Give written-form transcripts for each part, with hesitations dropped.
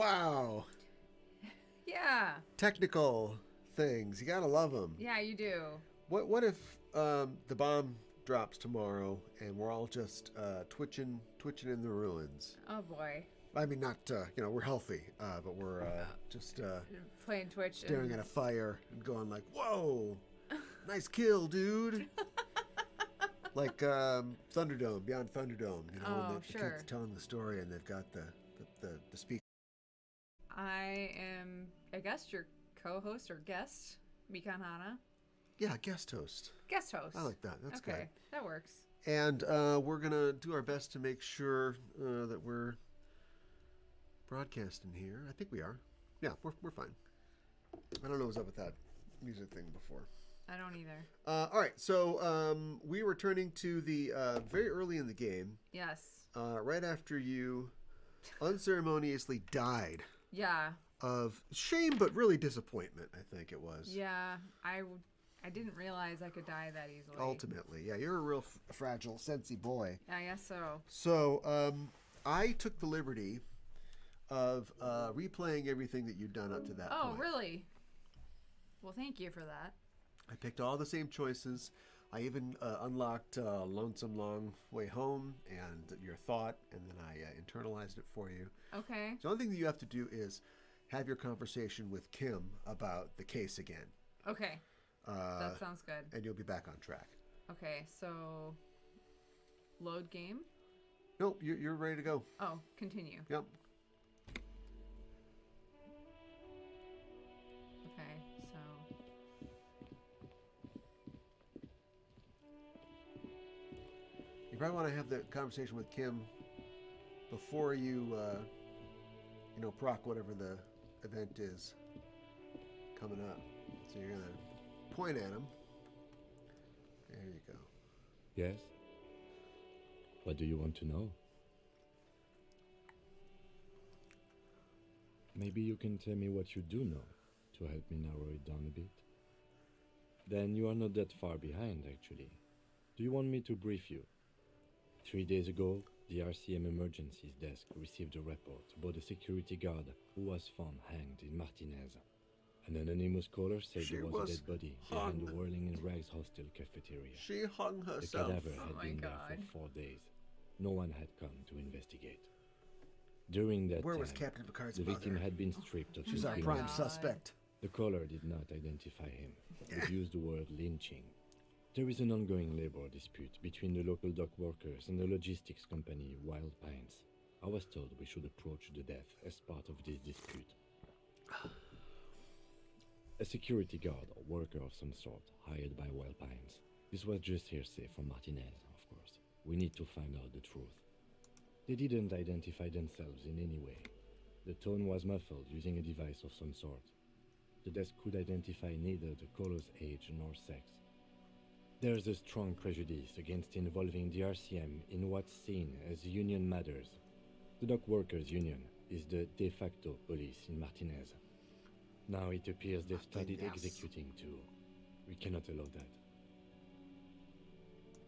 Wow. Yeah. Technical things. You gotta love them. Yeah, you do. What if the bomb drops tomorrow and we're all just twitching in the ruins? Oh boy. I mean, not we're healthy, but we're just Playing Twitch. staring at a fire and going like, "Whoa, nice kill, dude!" Like Thunderdome, Beyond Thunderdome. You know, when the kids are telling the story and they've got the speaker. I guess, your co-host or guest, Mikan Hana. Yeah, guest host. Guest host. I like that. That's good. Okay, that works. And we're going to do our best to make sure that we're broadcasting here. I think we are. Yeah, we're fine. I don't know what's up with that music thing before. I don't either. All right, so we were turning to the very early in the game. Yes. Right after you unceremoniously died. Yeah. Of shame, but really disappointment, I think it was. Yeah, I didn't realize I could die that easily. Ultimately, yeah, you're a real fragile, sensy boy. I guess so. So I took the liberty of replaying everything that you'd done up to that point. Oh, really? Well, thank you for that. I picked all the same choices. I even unlocked Lonesome Long Way Home and Your Thought, and then I internalized it for you. Okay. The only thing that you have to do is have your conversation with Kim about the case again. Okay. That sounds good. And you'll be back on track. Okay, so load game? Nope, you're ready to go. Oh, continue. Yep. Okay, so... You probably want to have the conversation with Kim before you, proc whatever the event is coming up. So you're going to point at him. There you go. Yes? What do you want to know? Maybe you can tell me what you do know to help me narrow it down a bit. Then you are not that far behind, actually. Do you want me to brief you? 3 days ago, the RCM Emergencies Desk received a report about a security guard who was found hanged in Martinez. An anonymous caller said there was a dead body behind the Whirling in Rags hostel cafeteria. She hung herself. The cadaver had been there for 4 days. No one had come to investigate. During that Where time, was Captain Picard's the victim mother? had been stripped of She's his our belongings. prime suspect. The caller did not identify him, but used the word lynching. There is an ongoing labor dispute between the local dock workers and the logistics company Wild Pines. I was told we should approach the death as part of this dispute. A security guard or worker of some sort hired by Wild Pines. This was just hearsay from Martinez, of course. We need to find out the truth. They didn't identify themselves in any way. The tone was muffled using a device of some sort. The desk could identify neither the caller's age nor sex. There's a strong prejudice against involving the RCM in what's seen as union matters. The dock workers' union is the de facto police in Martinez. Now it appears they've started executing too. We cannot allow that.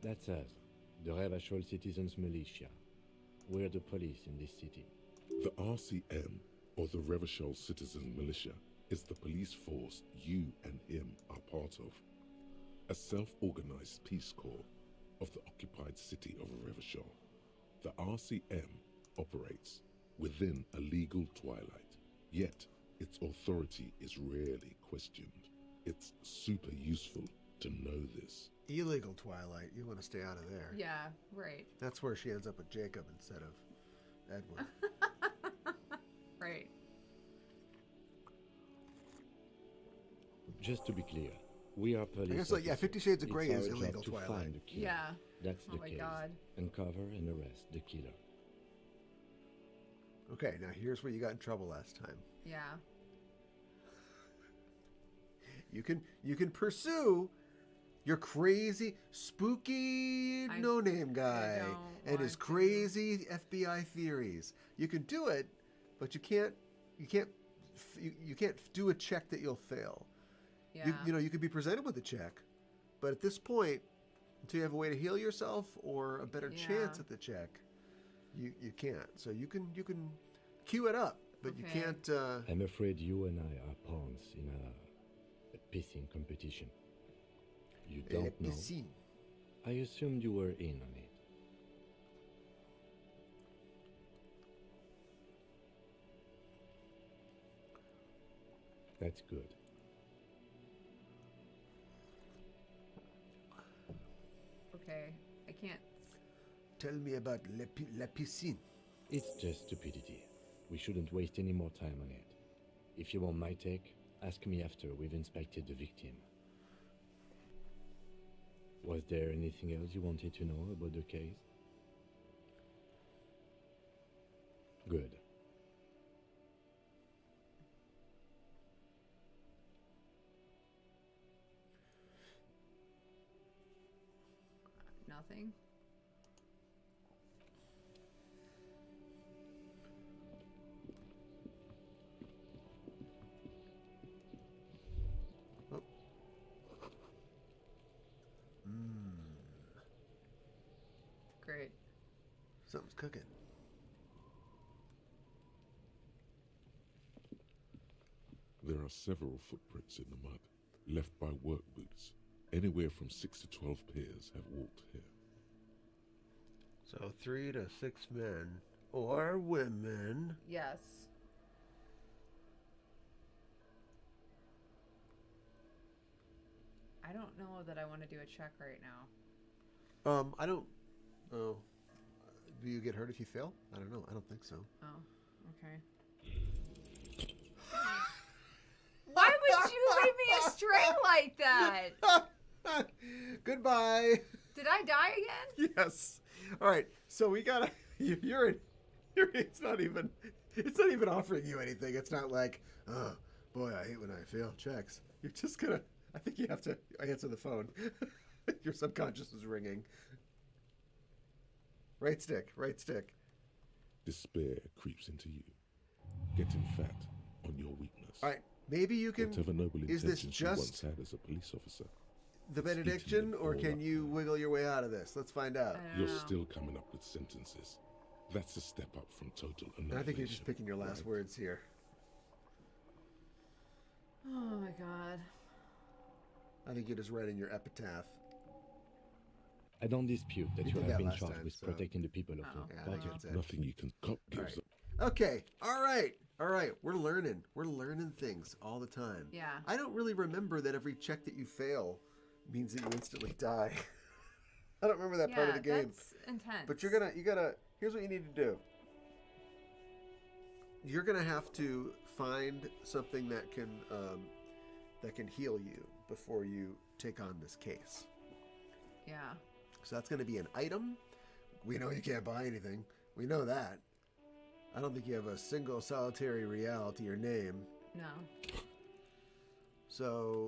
That's us, the Revachol Citizens Militia. We're the police in this city. The RCM, or the Revachol Citizens Militia, is the police force you and him are part of. A self-organized peace corps of the occupied city of Revachol. The RCM operates within a legal twilight, yet its authority is rarely questioned. It's super useful to know this. Illegal Twilight. You want to stay out of there. Yeah, right. That's where she ends up with Jacob instead of Edward. Right. Just to be clear, we are police. I guess, like, yeah, 50 Shades of Grey It's is our illegal job to Twilight. find the killer. Yeah. That's the Oh my case. God. Uncover and arrest the killer. Okay, now here's where you got in trouble last time. Yeah. You can pursue your crazy, spooky no-name guy and his crazy FBI theories. You can do it, but you can't do a check that you'll fail. Yeah. You could be presented with a check, but at this point, until you have a way to heal yourself or a better chance at the check, you can't. So you can queue it up. but you Okay. can't. I'm afraid you and I are pawns in a pissing competition. You don't know. piscine. I assumed you were in on it. That's good. Okay. I can't. Tell me about la piscine. It's just stupidity. We shouldn't waste any more time on it. If you want my take, ask me after we've inspected the victim. Was there anything else you wanted to know about the case? Good. Nothing. Oh. Great. Something's cooking. There are several footprints in the mud, left by work boots. Anywhere from 6 to 12 pairs have walked here. So 3 to 6 men or women. Yes. I don't know that I want to do a check right now. I don't. Oh, do you get hurt if you fail? I don't know. I don't think so. Oh, okay. Why would you leave me astray like that? Goodbye. Did I die again? Yes. All right. So we gotta. You're in. It's not even offering you anything. It's not like, oh boy, I hate when I fail checks. You're just gonna. I think you have to answer the phone. Your subconscious is ringing. Right stick. Right stick. Despair creeps into you, getting fat on your weakness. All right. Maybe you can. Whatever noble Is this intentions you once just had as a police officer, the it's eating benediction, them or all can up you now. wiggle your way out of this? Let's find out. I don't You're know. still coming up with sentences. That's a step up from total annihilation. I think you're just picking your last right? words here. Oh my god. I think you're just writing your epitaph. I don't dispute that You you did have that been last charged time, with so- protecting the people of Oh. the Yeah, I Wow. think that's it. Nothing you can cop gives Right. up. Okay. All right. All right. We're learning. We're learning things all the time. Yeah. I don't really remember that every check that you fail means that you instantly die. I don't remember that part of the game. That's intense. But you gotta, here's what you need to do. You're gonna have to find something that can heal you before you take on this case. Yeah. So that's gonna be an item. We know you can't buy anything. We know that. I don't think you have a single solitary real to your name. No. So,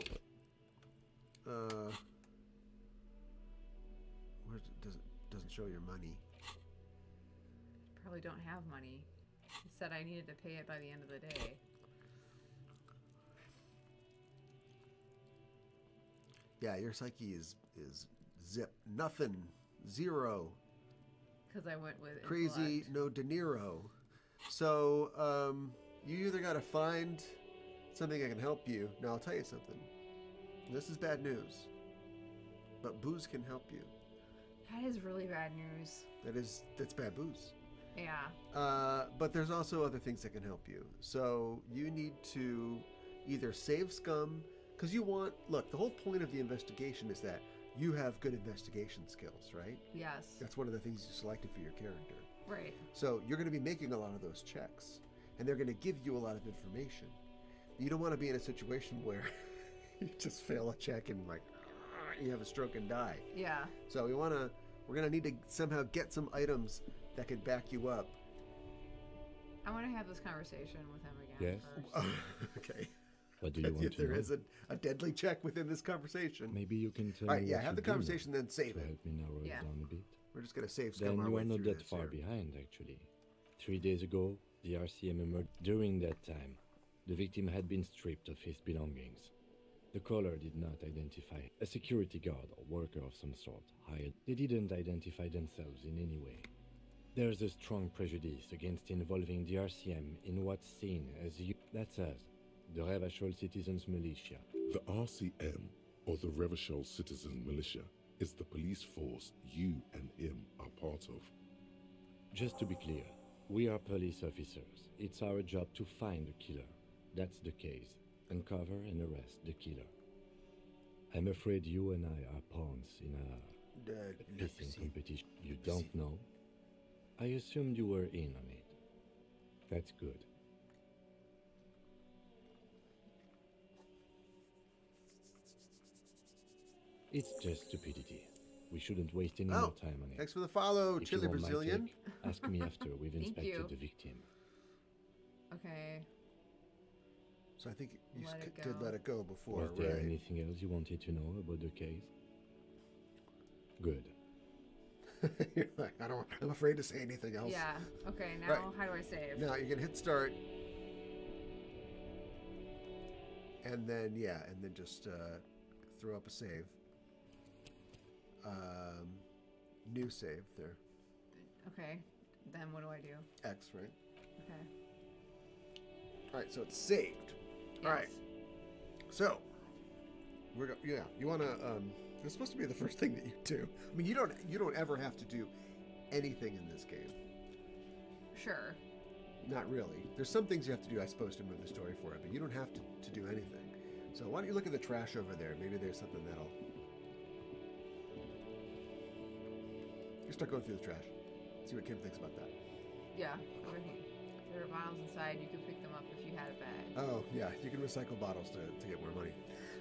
where doesn't show your money. Probably don't have money. He said I needed to pay it by the end of the day. Yeah, your psyche is zip, nothing, zero, Because I went with crazy, intellect. no De Niro. So, you either got to find something that can help you. Now, I'll tell you something. This is bad news, but booze can help you. That is really bad news. That's bad booze. Yeah. But there's also other things that can help you. So you need to either save scum, because look, the whole point of the investigation is that you have good investigation skills, right? Yes. That's one of the things you selected for your character. Right. So you're going to be making a lot of those checks, and they're going to give you a lot of information. You don't want to be in a situation where you just fail a check and you have a stroke and die. Yeah. So we're going to need to somehow get some items that can back you up. I want to have this conversation with him again Yes. first. Okay. What do you want to There know? is a deadly check within this conversation. Maybe you can tell All right, me yeah, what have you the do know conversation, then save to it. help me narrow Yeah. it down a bit. We're just going to save scum Then our you way are not through that this far here. behind, actually. 3 days ago, the RCM emerged. During that time, the victim had been stripped of his belongings. The caller did not identify a security guard or worker of some sort hired. They didn't identify themselves in any way. There's a strong prejudice against involving the RCM in what's seen as you. That's us, the Revachol Citizens Militia. The RCM, or the Revachol Citizen Militia, is the police force you and him are part of. Just to be clear, we are police officers. It's our job to find the killer. That's the case. Uncover and arrest the killer. I'm afraid you and I are pawns in a pissing competition. You don't know? I assumed you were in on it. That's good. It's just stupidity. We shouldn't waste any more time on it. Thanks for the follow, If you Chili want my Brazilian. take, ask me after we've Thank inspected you. the victim. Okay. So I think you Let it did go. let it go before, Was there right? anything else you wanted to know about the case? Good. You're like, I'm afraid to say anything else. Yeah. Okay, now Right. how do I save? Now you can hit start. And then, just throw up a save. New save there. Okay. Then what do I do? X, right? Okay. All right, so it's saved. All right. So, you want to it's supposed to be the first thing that you do. I mean, you don't ever have to do anything in this game. Sure. Not really. There's some things you have to do, I suppose, to move the story forward, but you don't have to do anything. So why don't you look at the trash over there? Maybe there's something that'll... You start going through the trash. See what Kim thinks about that. Yeah. Everything. If there are bottles inside, you could pick them up if you had a bag. Oh, yeah. You can recycle bottles to get more money.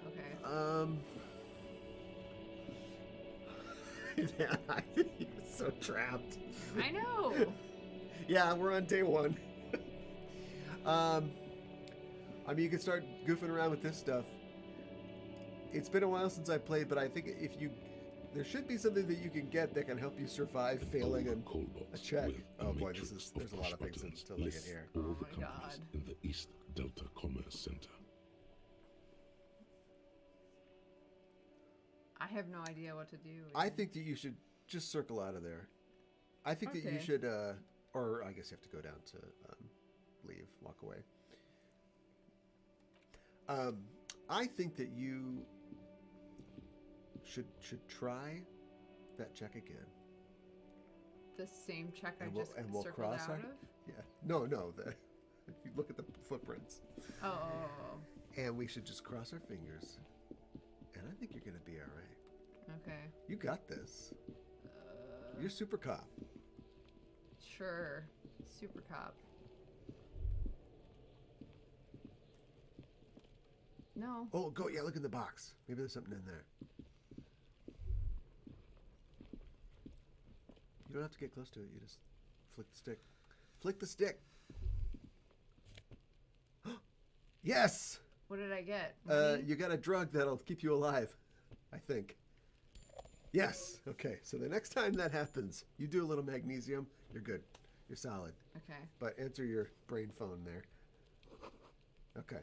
Okay. Yeah, you're so trapped. I know. Yeah, we're on day one. I mean, you can start goofing around with this stuff. It's been a while since I played, but I think there should be something that you can get that can help you survive failing a check. Oh boy, there's a lot of things until I get here. All Oh the my companies God. in the East Delta Commerce Center. I have no idea what to do. I think that you should just circle out of there. I think that you Okay. should, or I guess you have to go down to leave, walk away. I think that you should try that check again. The same check I And we'll- just and we'll circled cross out our- of? Yeah. No. You look at the footprints, Oh. and we should just cross our fingers. And I think you're gonna be all right. Okay. You got this. You're super cop. Sure. Super cop. No. Oh, go. Yeah, look in the box. Maybe there's something in there. You don't have to get close to it. You just flick the stick. Flick the stick. Yes! What did I get? Money? You got a drug that'll keep you alive, I think. Yes. Okay, so the next time that happens, you do a little magnesium, you're good. You're solid. Okay. But answer your brain phone there. Okay.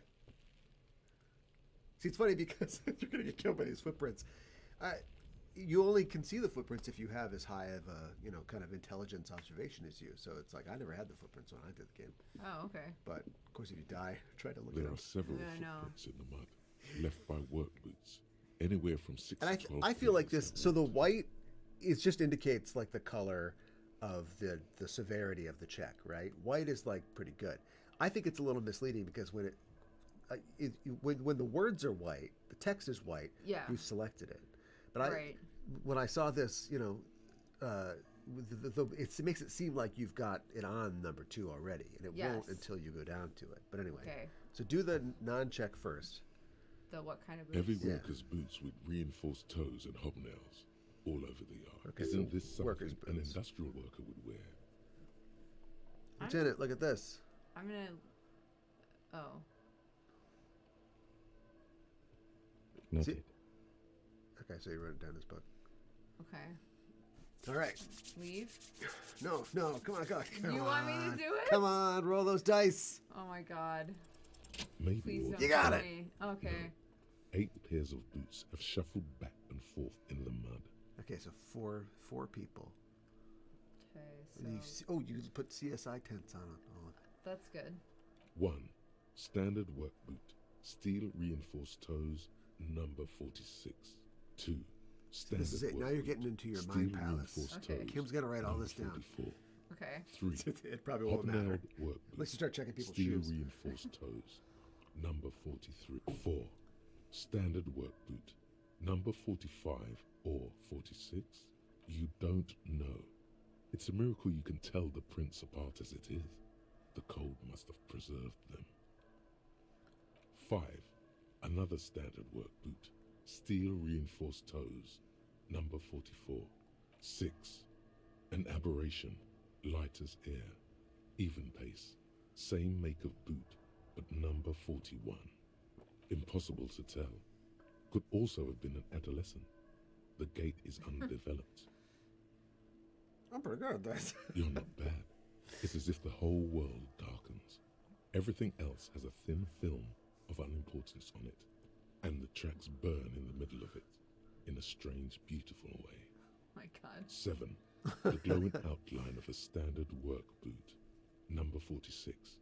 See, it's funny because you're going to get killed by these footprints. You only can see the footprints if you have as high of a, kind of intelligence observation as you. So it's like, I never had the footprints when I did the game. Oh, okay. But, of course, if you die, try to look There at are them. several Yeah, I know. footprints in the mud, left by work boots, anywhere from 6 And to 12 I feel like fingers this, so the white, it just indicates like the color of the severity of the check, right? White is like pretty good. I think it's a little misleading because when when the words are white, the text is white, Yeah. you've selected it. But Right. when I saw this, it makes it seem like you've got it on number 2 already, and it won't Yes. until you go down to it. But anyway, Okay. so do the non-check first. The what kind of boots? Every Yeah. worker's boots with reinforced toes and hobnails all over the yard. Okay, Isn't so this worker's something an boots. industrial worker would wear? Lieutenant, look at this. I'm gonna. Oh. Noted. Okay, so you wrote it down in this book. Okay. All right. Leave. No, come on, come You want me to do it? Come on, roll those dice. Oh my god. Maybe Please or don't You got kill it. me. Okay. 8 pairs of boots have shuffled back and forth in the mud. Okay, so four people. Okay, so You put CSI tents on it. that's good. 1. Standard work boot. Steel reinforced toes, number 46. 2. Standard This is it. work Now you're boot, getting into your steel mind palace. reinforced Okay. toes, Kim's gonna write all number this down. 44. Okay. 3. It probably won't matter. Hobnailed work Unless you boot. start checking people's Steel shoes. reinforced toes, number 43. 4. Standard work boot, number 45 or 46. You don't know. It's a miracle you can tell the prints apart as it is. The cold must have preserved them. 5. Another standard work boot, steel reinforced toes, number 44. 6. An aberration, light as air, even pace, same make of boot, but number 41. Impossible to tell. Could also have been an adolescent. The gait is undeveloped. I'm pretty good at that. You're not bad. It's as if the whole world darkens. Everything else has a thin film of unimportance on it, and the tracks burn in the middle of it, in a strange, beautiful way. My God. 7. The glowing outline of a standard work boot, number 46.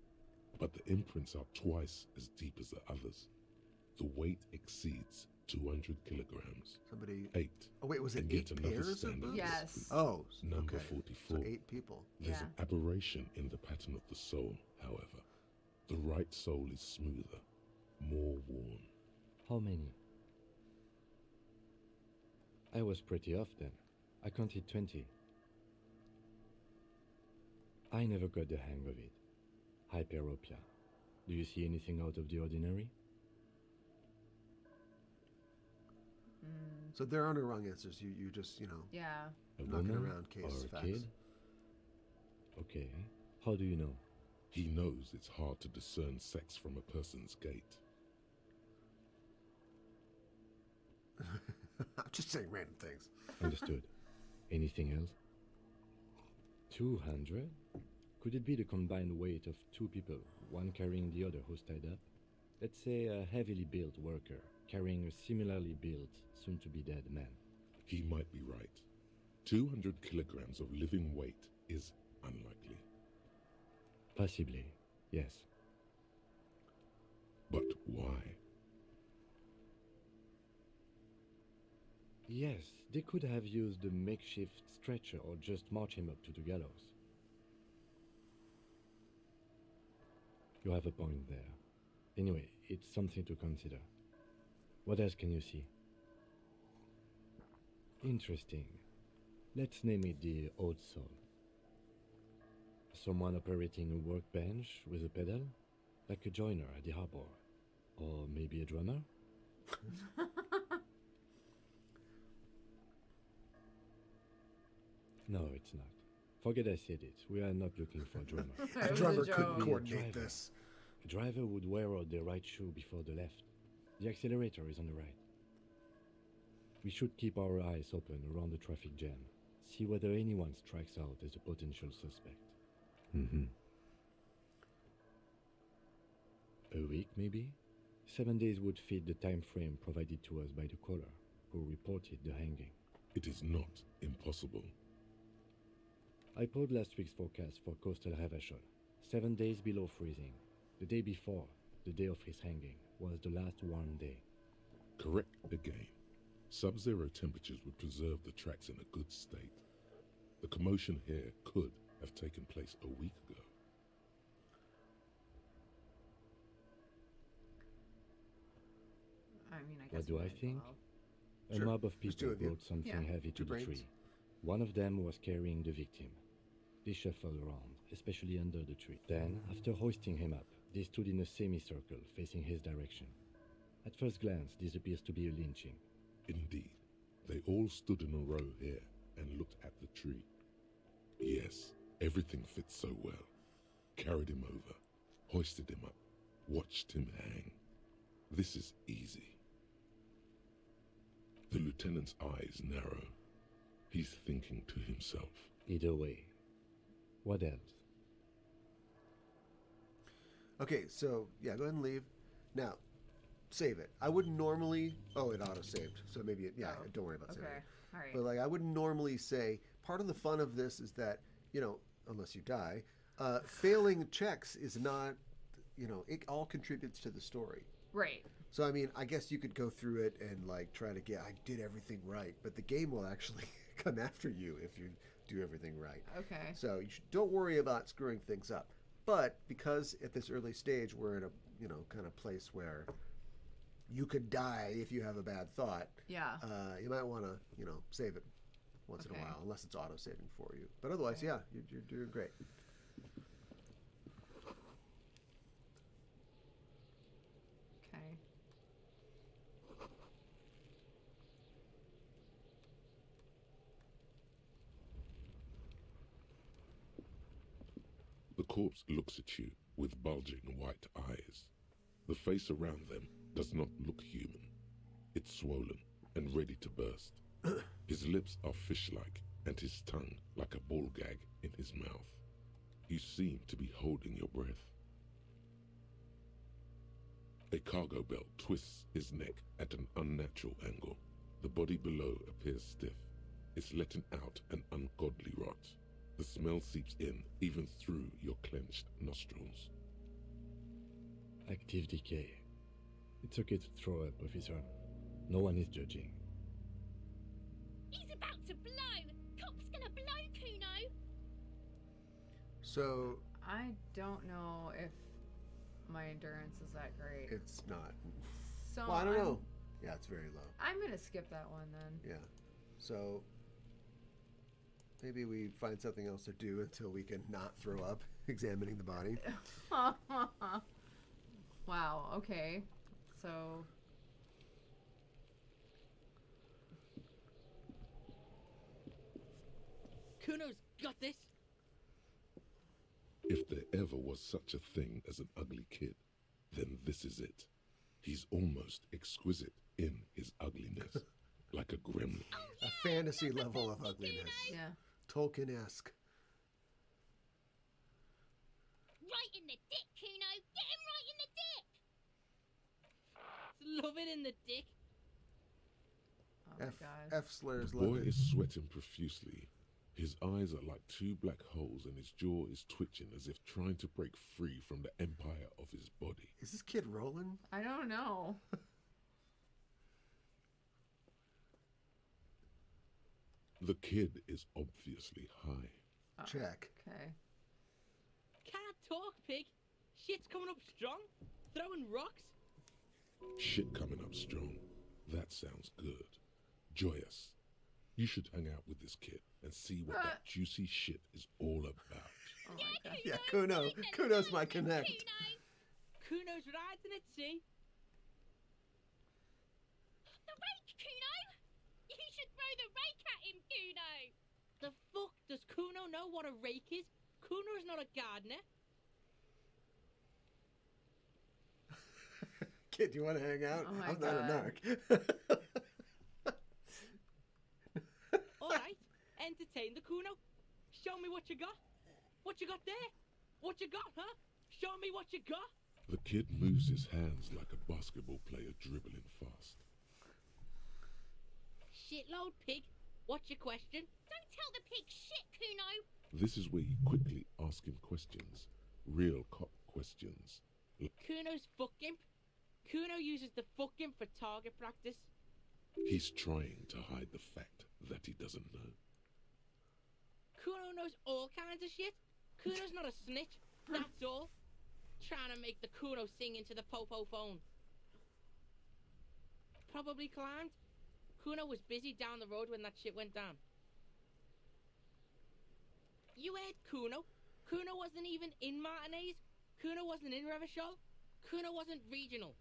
But the imprints are twice as deep as the others. The weight exceeds 200 kilograms. Somebody. 8. Oh wait, was it And 8 yet another pairs of standard boots? Yes. boot, Oh, number okay. 44. So 8 people. There's Yeah. an aberration in the pattern of the sole, however. The right sole is smoother, more worn. How many? I was pretty off then. I counted 20. I never got the hang of it. Hyperopia. Do you see anything out of the ordinary? So there are no wrong answers. You just Yeah. A knocking woman around case or a facts. kid? Okay. How do you know? He knows it's hard to discern sex from a person's gait. I'm just saying random things. Understood. Anything else? 200? Could it be the combined weight of two people, one carrying the other who's tied up? Let's say a heavily built worker carrying a similarly built, soon-to-be-dead man. He might be right. 200 kilograms of living weight is unlikely. Possibly, yes. But why? Yes, they could have used a makeshift stretcher or just march him up to the gallows. You have a point there. Anyway, it's something to consider. What else can you see? Interesting. Let's name it the old soul. Someone operating a workbench with a pedal, like a joiner at the harbor. Or maybe a drummer? No, it's not. Forget I said it. We are not looking for a drummer. It The was drummer a couldn't joke. Be a coordinate driver. this. A driver would wear out the right shoe before the left. The accelerator is on the right. We should keep our eyes open around the traffic jam. See whether anyone strikes out as a potential suspect. A week, maybe? 7 days would fit the time frame provided to us by the caller, who reported the hanging. It is not impossible. I pulled last week's forecast for coastal Havashol. 7 days below freezing. The day before, the day of his hanging, was the last warm day. Correct again. Sub-zero temperatures would preserve the tracks in a good state. The commotion here could have taken place a week ago. I mean, I guess What do we I might as think? well. A Sure. mob of Just two people of you. brought something Yeah. heavy to Two the brains. tree. One of them was carrying the victim. They shuffled around, especially under the tree. Then, after hoisting him up, they stood in a semicircle facing his direction. At first glance, this appears to be a lynching. Indeed, they all stood in a row here and looked at the tree. Yes, everything fits so well. Carried him over, hoisted him up, watched him hang. This is easy. The lieutenant's eyes narrow. He's thinking to himself. Either way. What else? Okay, so yeah, go ahead and leave. Now, save it. I wouldn't normally. Oh, it auto saved. So maybe don't worry about saving Okay. it. All right. But like, I wouldn't normally say. Part of the fun of this is that unless you die, failing checks is not, it all contributes to the story. Right. So, I mean, I guess you could go through it and, like, try to get, I did everything right. But the game will actually come after you if you do everything right. Okay. So, don't worry about screwing things up. But because at this early stage we're in a, kind of place where you could die if you have a bad thought. Yeah. You might want to, save it once in a while, unless it's auto-saving for you. But otherwise, yeah, you're doing great. Okay. The corpse looks at you with bulging white eyes. The face around them does not look human. It's swollen and ready to burst. His lips are fish-like and his tongue like a ball gag in his mouth. You seem to be holding your breath. A cargo belt twists his neck at an unnatural angle. The body below appears stiff. It's letting out an ungodly rot. The smell seeps in even through your clenched nostrils. Active decay. It's okay to throw up, officer. No one is judging. He's about to blow! Cop's gonna blow, Kuno! So, I don't know if my endurance is that great. it's not. So Well, I don't know. Yeah, it's very low. I'm going to skip that one then. Yeah. So, maybe we find something else to do until we can not throw up examining the body. Wow, okay. So, Kuno's got this. If there ever was such a thing as an ugly kid, then this is it. He's almost exquisite in his ugliness, like a gremlin. A fantasy level of ugliness. yeah. Tolkien-esque. Right in the dick, Kuno! Get him right in the dick! Love it in the dick. Oh my gosh. F slurs The boy love it. is sweating profusely. His eyes are like two black holes and his jaw is twitching as if trying to break free from the empire of his body. Is this kid rolling? I don't know. The kid is obviously high. Oh, Check. Okay. Can't talk, pig. Shit's coming up strong. Throwing rocks. Shit coming up strong. That sounds good. Joyous. You should hang out with this kid and see what that juicy shit is all about. Oh my gosh. Yeah, Kuno. Kuno's my connect. Kuno! Kuno's riding at sea. The rake, Kuno! You should throw the rake at him, Kuno! The fuck does Kuno know what a rake is? Kuno's not a gardener. Kid, you want to hang out? Oh my I'm not a God. narc. Alright, entertain the Kuno. Show me what you got. What you got there? What you got, huh? Show me what you got. The kid moves his hands like a basketball player dribbling fast. Shitload, pig. What's your question? Don't tell the pig shit, Kuno! This is where you quickly ask him questions. Real cop questions. Kuno's fuck imp. Kuno uses the fuck imp for target practice. He's trying to hide the fact that he doesn't know. Kuno knows all kinds of shit. Kuno's not a snitch. That's all. Trying to make the Kuno sing into the popo phone. Probably climbed. Kuno was busy down the road when that shit went down. You heard Kuno. Kuno wasn't even in Martinez. Kuno wasn't in Revachol. Kuno wasn't regional.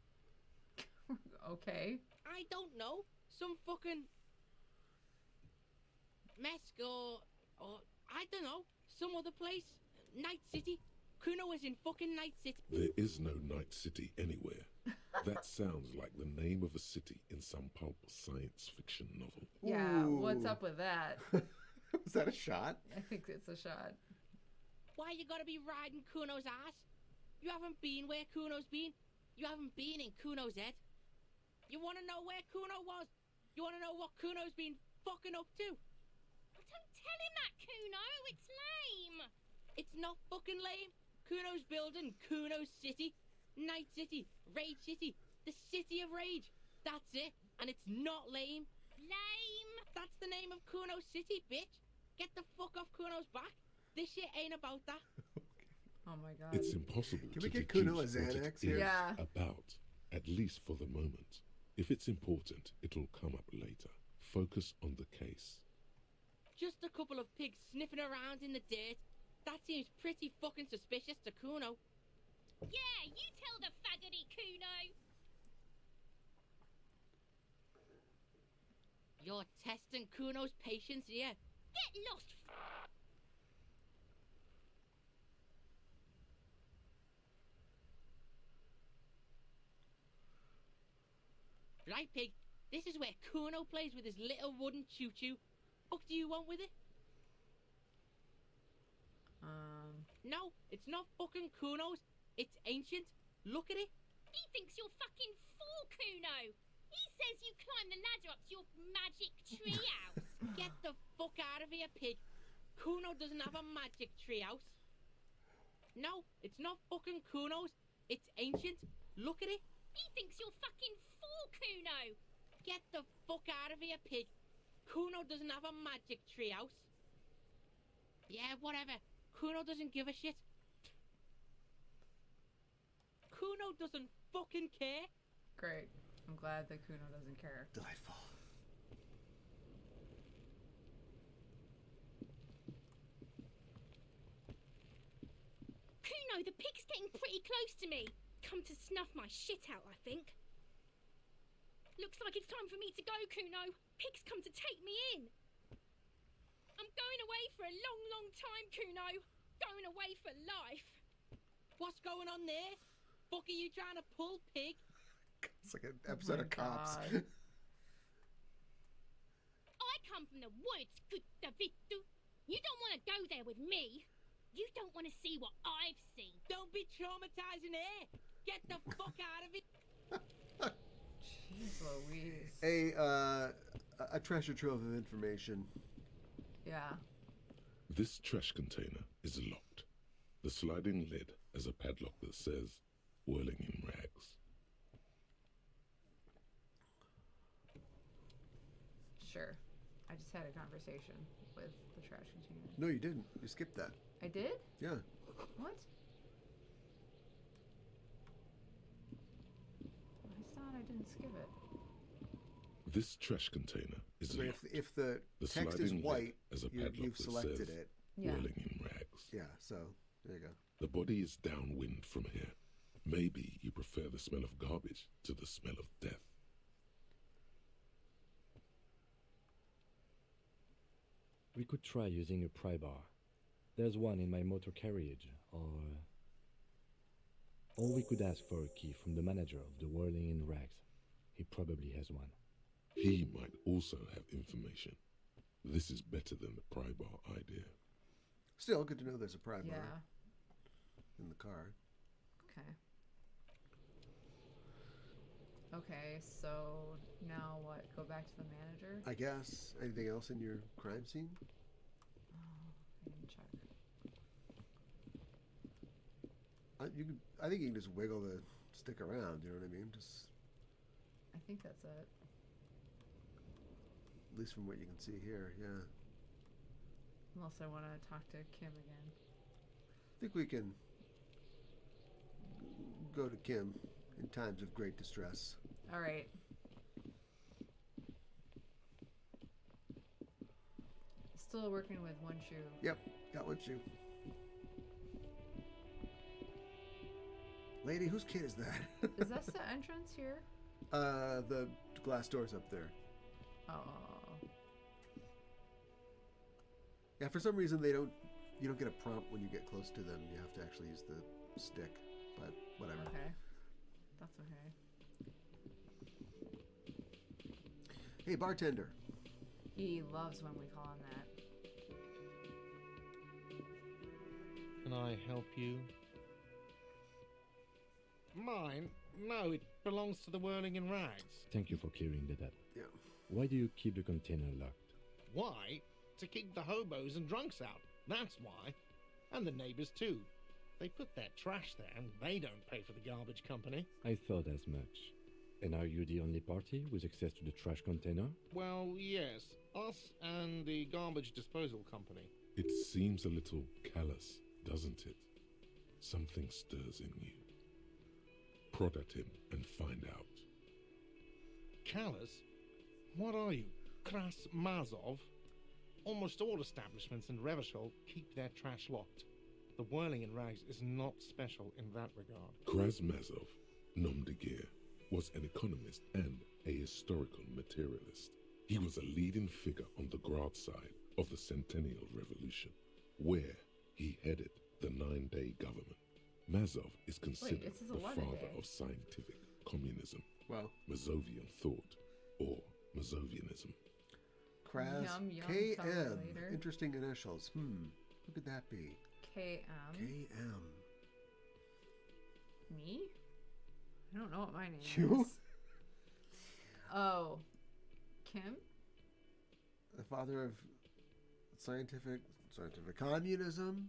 Okay. I don't know. Some fucking Mesk or I don't know. Some other place. Night City. Kuno was in fucking Night City. There is no Night City anywhere. That sounds like the name of a city in some pulp science fiction novel. Yeah, what's Ooh. up with that? Was that a shot? I think it's a shot. Why you gotta be riding Kuno's ass? You haven't been where Kuno's been. You haven't been in Kuno's head. You wanna know where Kuno was? You wanna know what Kuno's been fucking up to? Well, don't tell him that, Kuno. It's lame. It's not fucking lame. Kuno's building Kuno City. Night City. Rage City. The City of Rage. That's it. And it's not lame. Lame. That's the name of Kuno City, bitch. Get the fuck off Kuno's back. This shit ain't about that. Oh my god. It's impossible Can to we get deduce Kuno a what Xanax it here? is Yeah. about, at least for the moment. If it's important, it'll come up later. Focus on the case. Just a couple of pigs sniffing around in the dirt. That seems pretty fucking suspicious to Kuno. Yeah, you tell the faggoty Kuno. You're testing Kuno's patience here. Get lost. Right, pig. This is where Kuno plays with his little wooden choo-choo. Fuck do you want with it? No, it's not fucking Kuno's. It's ancient. Look at it. He thinks you're fucking fool, Kuno. He says you climb the ladder up to your magic treehouse. Get the fuck out of here, pig. Kuno doesn't have a magic treehouse. No, it's not fucking Kuno's. It's ancient. Look at it. He thinks you're fucking fool, Kuno. Get the fuck out of here, pig. Kuno doesn't have a magic treehouse. Yeah, whatever. Kuno doesn't give a shit. Kuno doesn't fucking care. Great. I'm glad that Kuno doesn't care. Delightful. Kuno, the pig's getting pretty close to me. Come to snuff my shit out, I think. Looks like it's time for me to go, Kuno. Pig's come to take me in. I'm going away for a long, long time, Kuno. Going away for life. What's going on there? Fuck are you trying to pull, pig? It's like an episode my of Cops. God. I come from the woods, good Davidu. You don't want to go there with me. You don't want to see what I've seen. Don't be traumatizing her. Get the fuck out of it. Jeez Louise. A treasure trove of information. Yeah. This trash container is locked. The sliding lid has a padlock that says, whirling in rags. Sure. I just had a conversation with the trash container. No, you didn't. You skipped that. I did? Yeah. What? I thought I didn't skip it. This trash container is So locked. if the The text is sliding lid white, has a padlock you've that selected says, it. Yeah. whirling in rags. Yeah, so there you go. The body is downwind from here. Maybe you prefer the smell of garbage to the smell of death. We could try using a pry bar. There's one in my motor carriage, or we could ask for a key from the manager of the Whirling in Rags. He probably has one. He might also have information. This is better than the pry bar idea. Still, good to know there's a pry bar Yeah. in the car. Okay. Okay, so now what? Go back to the manager? I guess. Anything else in your crime scene? I didn't check. I think you can just wiggle the stick around. You know what I mean? Just I think that's it. at least from what you can see here. Yeah. Unless I want to talk to Kim again. I think we can go to Kim in times of great distress. All right. Still working with one shoe. Yep, got one shoe. Lady, whose kid is that? Is this the entrance here? The glass door's up there. Oh. Yeah, for some reason you don't get a prompt when you get close to them. You have to actually use the stick, but whatever. Okay. That's okay. Hey, bartender. He loves when we call him that. Can I help you? Mine? No, it belongs to the Whirling in Rags. Thank you for clearing that up. Yeah. Why do you keep the container locked? Why? to keep the hobos and drunks out. That's why. And the neighbors too. They put their trash there and they don't pay for the garbage company. I thought as much. And are you the only party with access to the trash container? Well, yes. Us and the garbage disposal company. It seems a little callous, doesn't it? Something stirs in you. Prod at him and find out. Callous? What are you? Kras Mazov? Almost all establishments in Revachol keep their trash locked. The whirling in rags is not special in that regard. Krasmazov, nom de guerre, was an economist and a historical materialist. He was a leading figure on the Grad side of the Centennial Revolution, where he headed the 9-day government. Mazov is considered this is the 11 father day. of scientific communism, Well, Mazovian thought, or Mazovianism. Kraz Yum, yum, KM. calculator. Interesting initials. Who could that be? KM. KM. Me? I don't know what my name You? is. Oh. Kim? The father of scientific communism.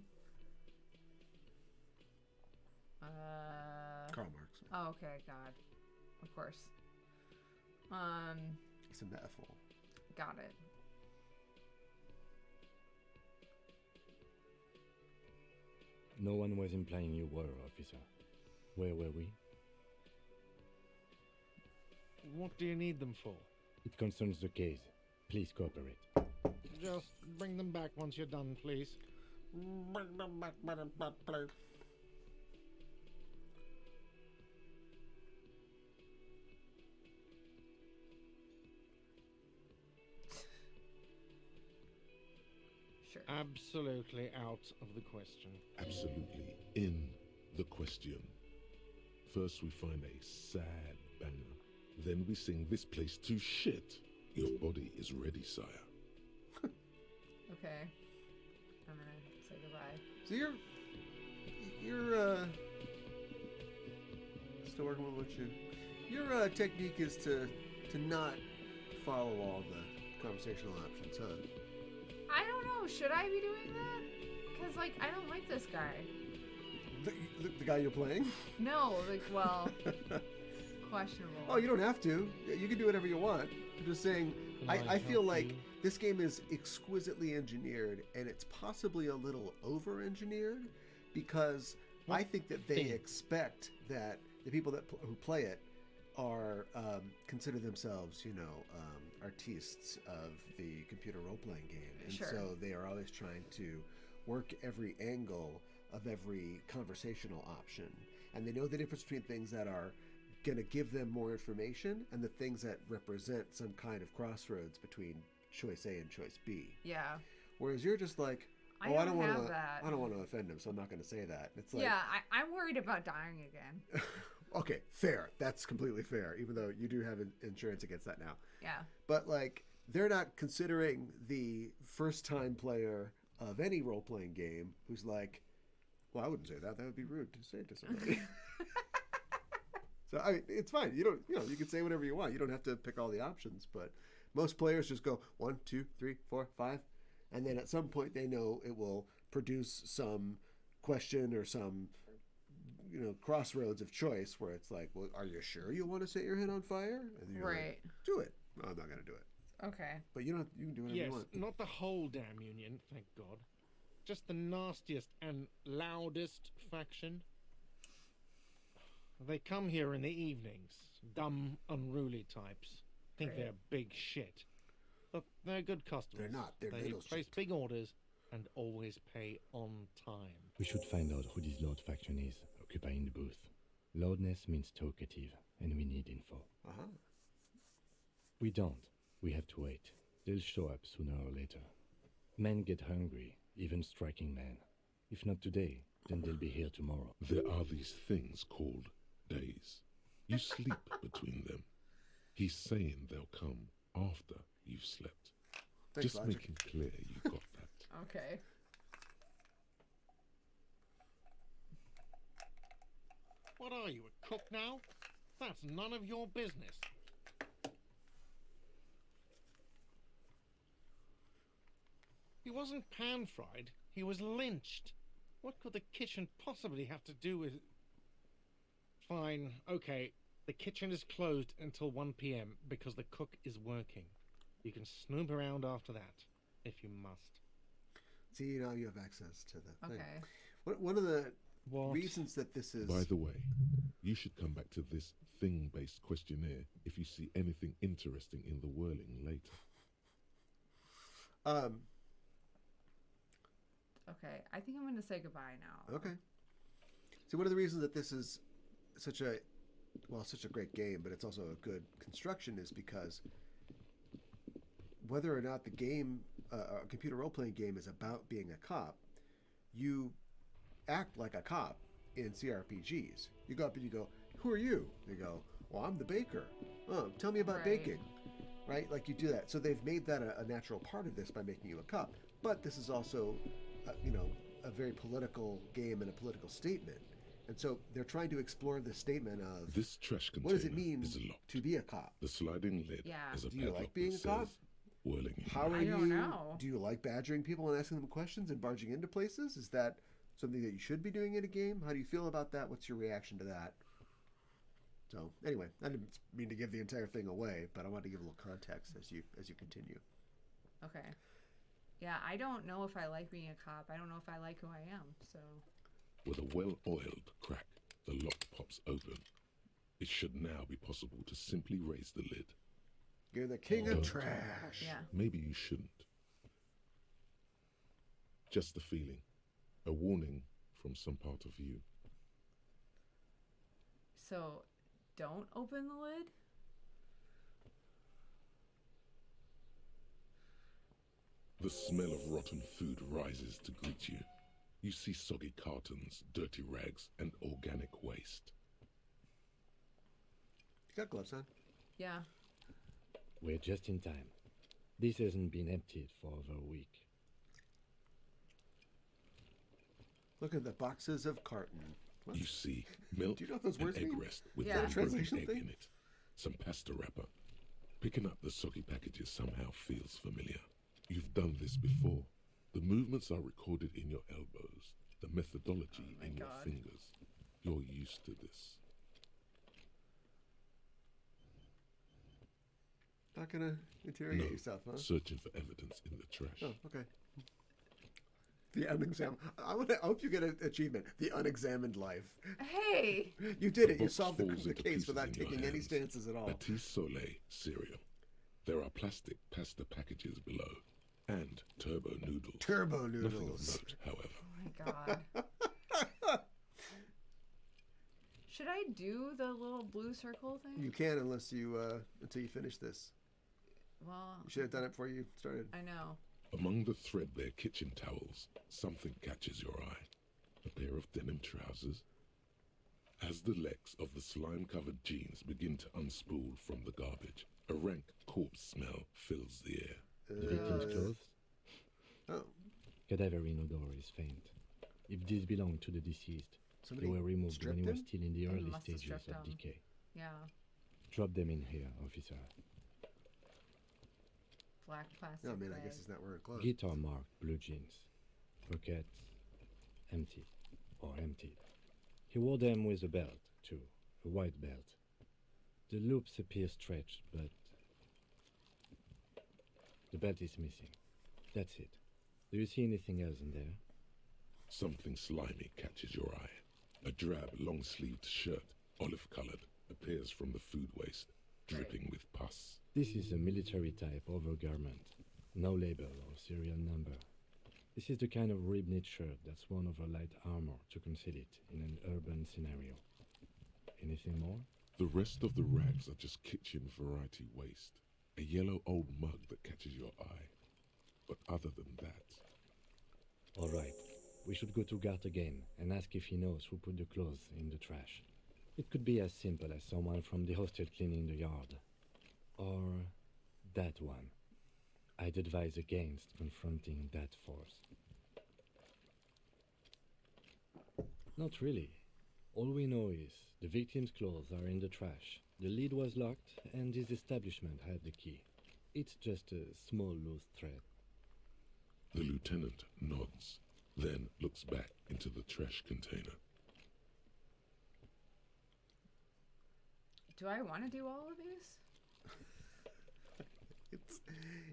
Karl Marx. Oh, okay, God. Of course. It's a metaphor. Got it. No one was implying you were, officer. Where were we? What do you need them for? It concerns the case. Please cooperate. Just bring them back once you're done, please. Bring them back, please. Sure. Absolutely out of the question. Absolutely in the question. First we find a sad banger. Then we sing this place to shit. Your body is ready, sire. Okay. I'm gonna say goodbye. So you're still working with what you. Your technique is to not follow all the conversational options, huh? I don't know. Should I be doing that? Because, like, I don't like this guy. The guy you're playing? No, like, well, questionable. Oh, you don't have to. You can do whatever you want. I'm just saying, I feel like this game is exquisitely engineered, and it's possibly a little over-engineered, because I think that they expect that the people that who play it are consider themselves, artistes of the computer role-playing game, and Sure. so they are always trying to work every angle of every conversational option, and they know the difference between things that are going to give them more information and the things that represent some kind of crossroads between choice A and choice B. Yeah. Whereas you're just like, I I don't don't want have to. that. I don't want to offend him, so I'm not going to say that. It's like, Yeah, I'm worried about dying again. okay, fair. That's completely fair. Even though you do have insurance against that now. Yeah. But like, they're not considering the first-time player of any role-playing game who's like, well, I wouldn't say that. That would be rude to say to somebody. So I mean, it's fine. You can say whatever you want. You don't have to pick all the options. But most players just go 1, 2, 3, 4, 5, and then at some point they know it will produce some question or some, crossroads of choice where it's like, well, are you sure you want to set your head on fire? And you're Right. like, do it. No, I'm not going to do it. Okay. But you can do whatever Yes, you want. not the whole damn union, thank God. Just the nastiest and loudest faction. They come here in the evenings. Dumb, unruly types. Think Right. they're big shit. But they're good customers. They're not. They're They little place shit. big orders and always pay on time. We should find out who this Lord faction is, occupying the booth. Loudness means talkative, and we need info. Uh-huh. We don't. We have to wait. They'll show up sooner or later. Men get hungry, even striking men. If not today, then they'll be here tomorrow. There are these things called days. You sleep between them. He's saying they'll come after you've slept. Thanks, Just Logic. making clear you got that. Okay. What are you, a cook now? That's none of your business. He wasn't pan-fried. He was lynched. What could the kitchen possibly have to do with... Fine, okay. The kitchen is closed until 1 p.m. because the cook is working. You can snoop around after that, if you must. See, now you have access to the thing. Okay. One of the What? reasons that this is... By the way, you should come back to this thing-based questionnaire if you see anything interesting in the whirling later. Okay, I think I'm going to say goodbye now. Okay. See, one of the reasons that this is such a great game, but it's also a good construction, is because whether or not the game, a computer role-playing game, is about being a cop, you act like a cop in CRPGs. You go up and you go, "Who are you?" They go, "Well, I'm the baker." "Oh, tell me about Right. baking." Right? Like, you do that. So they've made that a natural part of this by making you a cop. But this is also, a very political game and a political statement. And so they're trying to explore the statement of This trash container what does it mean is locked. to be a cop? The sliding lid Yeah. is a Do you padlock like being that a cop? says whirling in How are I you? don't know. Do you like badgering people and asking them questions and barging into places? Is that something that you should be doing in a game? How do you feel about that? What's your reaction to that? So anyway, I didn't mean to give the entire thing away, but I wanted to give a little context as you continue. Okay. Yeah, I don't know if I like being a cop. I don't know if I like who I am, so... With a well-oiled crack, the lock pops open. It should now be possible to simply raise the lid. You're the king of Don't. trash. Yeah. Maybe you shouldn't. Just the feeling. A warning from some part of you. So, don't open the lid? The smell of rotten food rises to greet you. You see soggy cartons, dirty rags, and organic waste. You got gloves on. Yeah. We're just in time. This hasn't been emptied for over a week. Look at the boxes of carton. What? You see milk Do you know what those and words egg mean? rest with Yeah. one broken Translation egg thing? in it. Some pasta wrapper. Picking up the soggy packages somehow feels familiar. You've done this before. The movements are recorded in your elbows. The methodology Oh my in your God. fingers. You're used to this. Not gonna interrogate No, yourself, huh? searching for evidence in the trash. Oh, okay. The unexamined. I hope you get an achievement. The unexamined life. Hey! You did it. You box solved falls the into case pieces without in your taking any hands. stances at all. Batiste Soleil cereal. There are plastic pasta packages below. And turbo noodles. Turbo Nothing of noodles. note, however. Oh my god. Should I do the little blue circle thing? You can unless you until you finish this. Well, You should have done it before you started. I know. Among the threadbare kitchen towels, something catches your eye. A pair of denim trousers. As the legs of the slime-covered jeans begin to unspool from the garbage, a rank corpse smell fills the air. The victim's clothes? Oh, Cadaverine odor is faint. If these belong to the deceased, somebody they were removed when stripped he was him? still in the They early must have stages stripped of him. decay. Yeah. Drop them in here, officer. Black plastic No, man, I bag. guess he's not wearing clothes. Guitar marked blue jeans. Pockets empty or emptied. He wore them with a belt, too. A white belt. The loops appear stretched, but the belt is missing. That's it. Do you see anything else in there? Something slimy catches your eye. A drab, long-sleeved shirt, olive-colored, appears from the food waste, dripping with pus. This is a military type overgarment. No label or serial number. This is the kind of rib-knit shirt that's worn over light armor to conceal it in an urban scenario. Anything more? The rest of the rags are just kitchen variety waste. A yellow old mug that catches your eye. But other than that, All right. We should go to Gart again and ask if he knows who put the clothes in the trash. It could be as simple as someone from the hostel cleaning the yard. Or that one. I'd advise against confronting that force. Not really. All we know is the victim's clothes are in the trash. The lid was locked and his establishment had the key. It's just a small loose thread. The lieutenant nods, then looks back into the trash container. Do I want to do all of these?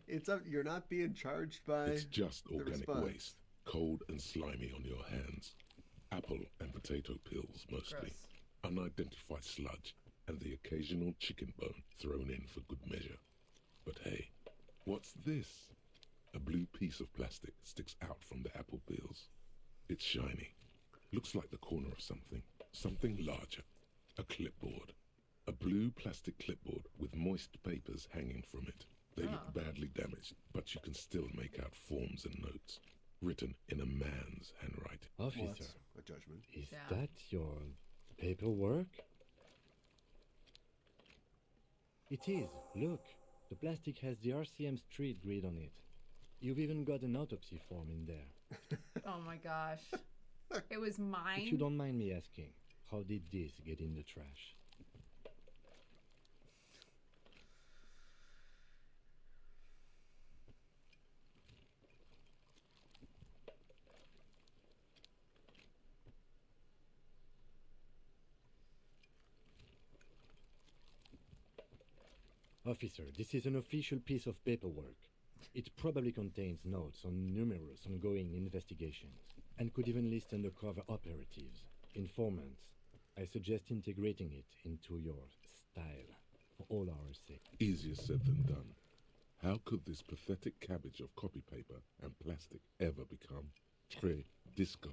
It's up. You're not being charged by. It's just organic response. waste, cold and slimy on your hands. Apple and potato peels mostly. Gross. Unidentified sludge, and the occasional chicken bone thrown in for good measure. But hey, what's this? A blue piece of plastic sticks out from the apple peels. It's shiny. Looks like the corner of something. Something larger. A clipboard. A blue plastic clipboard with moist papers hanging from it. They look badly damaged, but you can still make out forms and notes, written in a man's handwriting. Well, Officer, that's a judgment. is Yeah. that your paperwork? It is. Look, the plastic has the RCM street grid on it. You've even got an autopsy form in there. Oh my gosh. It was mine. If you don't mind me asking, how did this get in the trash? Officer, this is an official piece of paperwork. It probably contains notes on numerous ongoing investigations and could even list undercover operatives, informants. I suggest integrating it into your style for all our sake. Easier said than done. How could this pathetic cabbage of copy paper and plastic ever become très disco?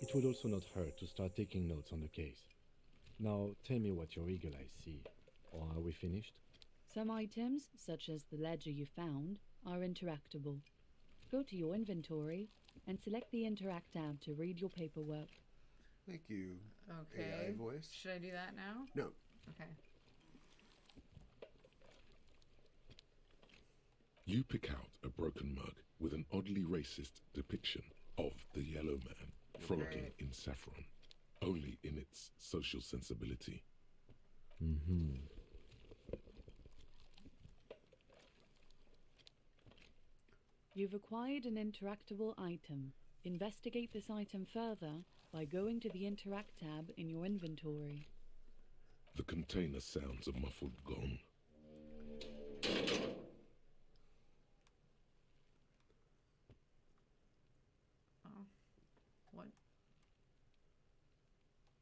It would also not hurt to start taking notes on the case. Now, tell me what your eagle eyes see. Or are we finished? Some items, such as the ledger you found, are interactable. Go to your inventory and select the Interact tab to read your paperwork. Thank you. Okay. AI voice. Should I do that now? No. Okay. You pick out a broken mug with an oddly racist depiction of the yellow man frolicking Right. in saffron, only in its social sensibility. Mm-hmm. You've acquired an interactable item. Investigate this item further by going to the Interact tab in your inventory. The container sounds a muffled gong. Oh. What?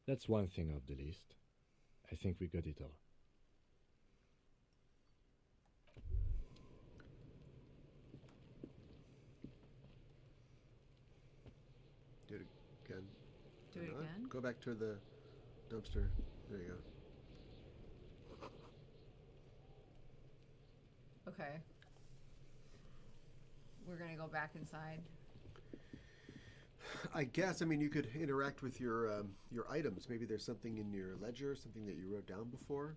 That's one thing off the list. I think we got it all. Do it again. Do it Or not? again? Go back to the dumpster. There you go. Okay. We're gonna go back inside. I guess. I mean, you could interact with your items. Maybe there's something in your ledger, something that you wrote down before.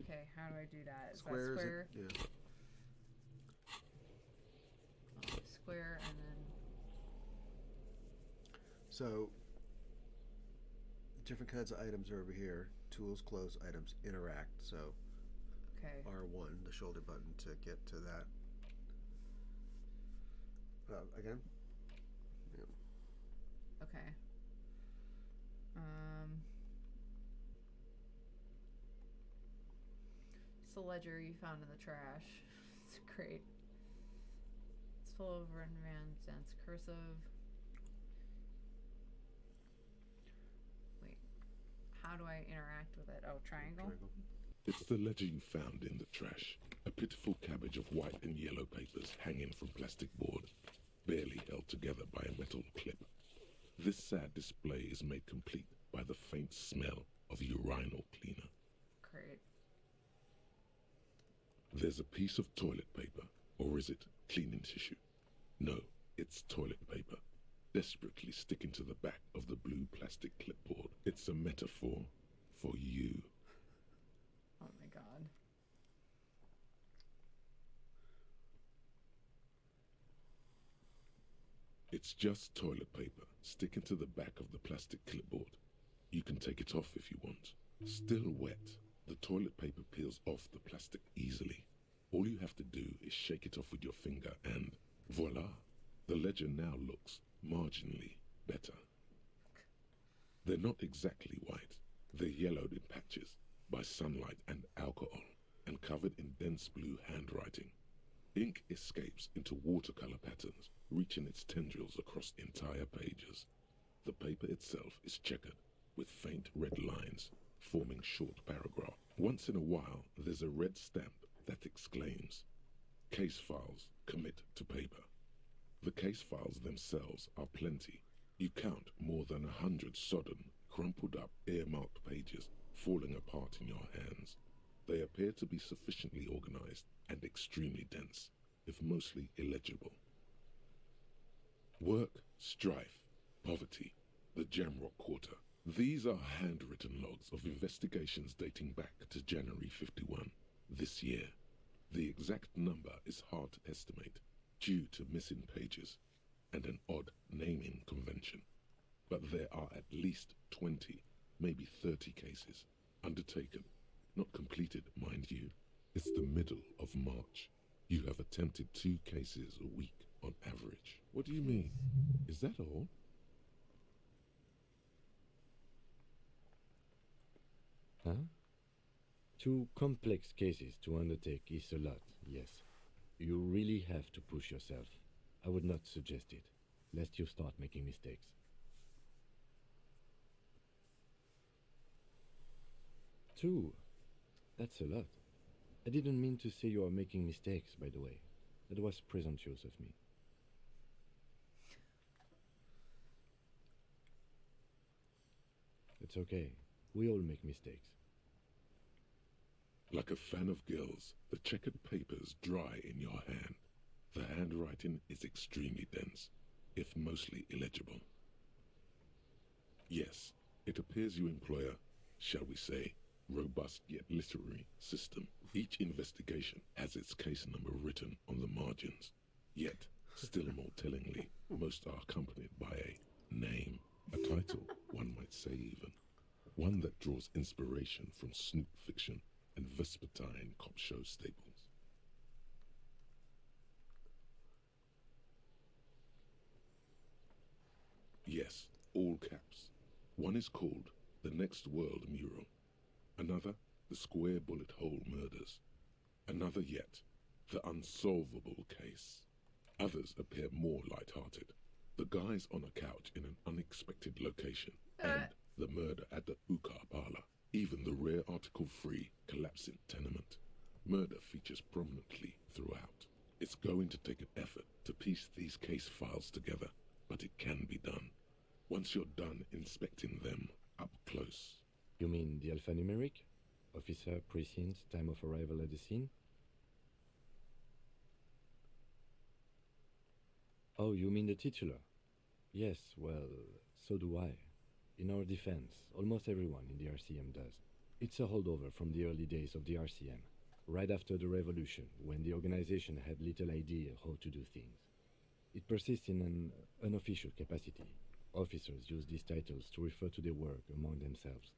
Okay, how do I do that? Is Square. that Is square? it? Yeah. Square and then So, different kinds of items are over here. Tools, clothes, items, interact. So, okay. R1, the shoulder button to get to that. Again? Okay. It's the ledger you found in the trash. It's great. It's full of romance and it's cursive. Wait. How do I interact with it? Oh, triangle? It's the ledger you found in the trash. A pitiful cabbage of white and yellow papers hanging from plastic board, barely held together by a metal clip. This sad display is made complete by the faint smell of urinal cleaner. Great. There's a piece of toilet paper, or is it cleaning tissue? No, it's toilet paper, desperately sticking to the back of the blue plastic clipboard. It's a metaphor for you. Oh my god. It's just toilet paper sticking to the back of the plastic clipboard. You can take it off if you want. Still wet, the toilet paper peels off the plastic easily. All you have to do is shake it off with your finger and voila, the ledger now looks marginally better. They're not exactly white. They're yellowed in patches by sunlight and alcohol and covered in dense blue handwriting. Ink escapes into watercolor patterns, reaching its tendrils across entire pages. The paper itself is checkered with faint red lines forming short paragraphs. Once in a while, there's a red stamp that exclaims, "Case files commit to paper." The case files themselves are plenty. You count more than 100 sodden, crumpled up, earmarked pages falling apart in your hands. They appear to be sufficiently organized and extremely dense, if mostly illegible. Work, strife, poverty, the Jamrock Quarter. These are handwritten logs of investigations dating back to January 51, this year. The exact number is hard to estimate due to missing pages and an odd naming convention. But there are at least 20, maybe 30 cases undertaken, not completed, mind you. It's the middle of March. You have attempted 2 cases a week on average. What do you mean? Is that all? Huh? 2 complex cases to undertake is a lot, yes. You really have to push yourself. I would not suggest it, lest you start making mistakes. 2? That's a lot. I didn't mean to say you are making mistakes, by the way. That was presumptuous of me. It's okay. We all make mistakes. Like a fan of gills, the checkered papers dry in your hand. The handwriting is extremely dense, if mostly illegible. Yes, it appears you employ a, shall we say, robust yet literary system. Each investigation has its case number written on the margins. Yet, still more tellingly, most are accompanied by a name, a title, one might say even. One that draws inspiration from snoop fiction and vespertine cop show staples. Yes, all caps. One is called The Next World Mural. Another, The Square Bullet Hole Murders. Another yet, The Unsolvable Case. Others appear more light-hearted. The guys on a couch in an unexpected location, and the murder at the Ukar Parlor. Even the rare article-free collapsing tenement. Murder features prominently throughout. It's going to take an effort to piece these case files together, but it can be done. Once you're done inspecting them up close. You mean the alphanumeric? Officer, precinct, time of arrival at the scene? Oh, you mean the titular? Yes, well, so do I. In our defense, almost everyone in the RCM does. It's a holdover from the early days of the RCM, right after the revolution, when the organization had little idea how to do things. It persists in an unofficial capacity. Officers use these titles to refer to their work among themselves.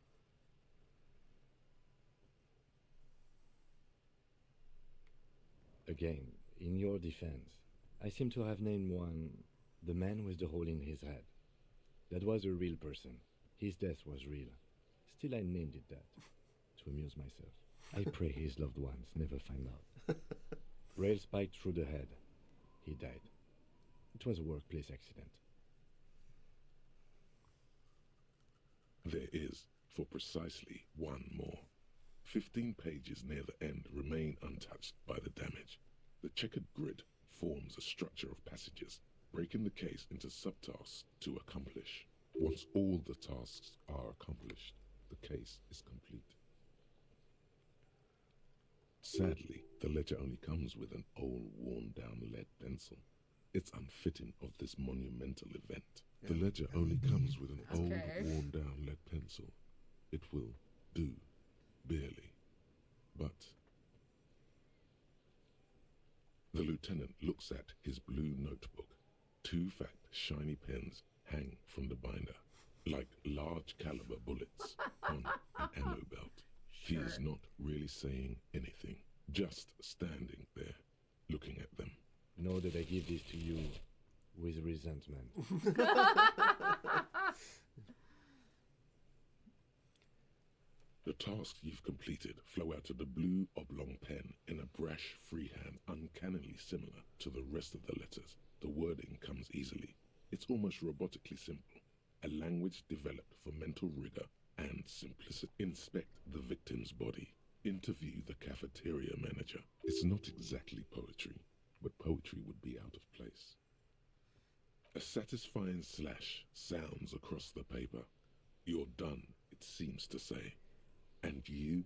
Again, in your defense, I seem to have named one the man with the hole in his head. That was a real person. His death was real. Still, I named it that, to amuse myself. I pray his loved ones never find out. Rail spiked through the head. He died. It was a workplace accident. There is, for precisely one more. 15 pages near the end remain untouched by the damage. The checkered grid forms a structure of passages, breaking the case into subtasks to accomplish. Once all the tasks are accomplished, the case is complete. Sadly, the ledger only comes with an old, worn-down lead pencil. It's unfitting of this monumental event. The ledger only comes with an old, worn-down lead pencil. It will do, barely. But the lieutenant looks at his blue notebook. 2 fat, shiny pens hang from the binder, like large caliber bullets on an ammo belt. He is not really saying anything. just standing there, looking at them. Know that I give this to you with resentment. The tasks you've completed flow out of the blue oblong pen in a brash freehand uncannily similar to the rest of the letters. The wording comes easily. It's almost robotically simple, a language developed for mental rigor and simplicity. Inspect the victim's body. Interview the cafeteria manager. It's not exactly poetry, but poetry would be out of place. A satisfying slash sounds across the paper. You're done, it seems to say. And you,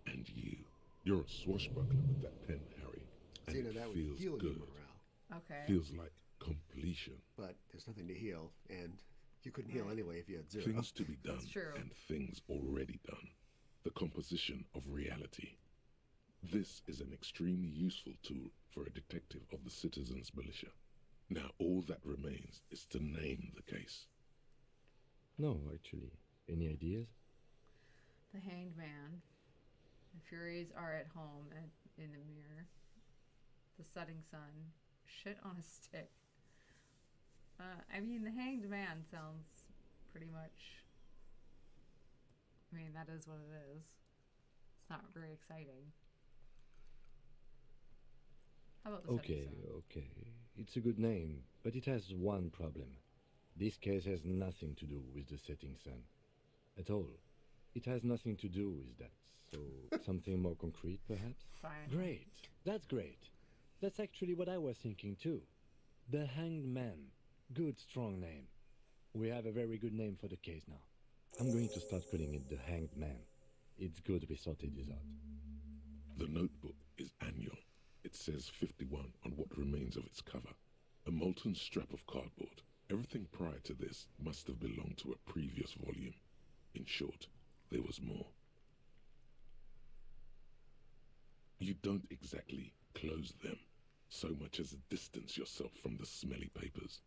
and you. You're a swashbuckler with that pen, Harry. And See, now it that would feels heal your good. morale. Okay. Feels like completion. But there's nothing to heal, and you couldn't heal Right. anyway if you had 0. Things to be done That's true. and things already done. The composition of reality. This is an extremely useful tool for a detective of the Citizens Militia. Now all that remains is to name the case. No, actually. Any ideas? The Hanged Man. The Furies are at home in the mirror. The setting sun. Shit on a stick. I mean, the Hanged Man sounds pretty much. I mean, that is what it is. It's not very exciting. How about the Okay, setting sun? okay. It's a good name, but it has one problem. This case has nothing to do with the setting sun. At all. It has nothing to do with that. So, something more concrete, perhaps? Fine. Great. That's great. That's actually what I was thinking too. The Hanged Man. Good, strong name. We have a very good name for the case now. I'm going to start calling it the Hanged Man. It's good we sorted this out. The notebook is annual. It says 51 on what remains of its cover. A molten strap of cardboard. Everything prior to this must have belonged to a previous volume. In short, there was more. You don't exactly close them, so much as distance yourself from the smelly papers.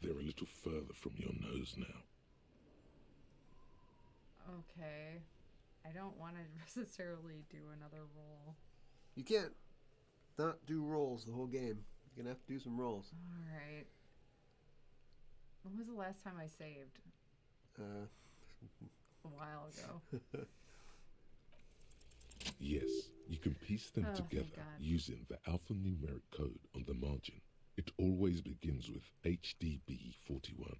They're a little further from your nose now. Okay. I don't want to necessarily do another roll. You can't not do rolls the whole game. You're gonna have to do some rolls. Alright. When was the last time I saved? A while ago. Yes, you can piece them Oh, thank together God. using the alphanumeric code on the margin. It always begins with HDB 41,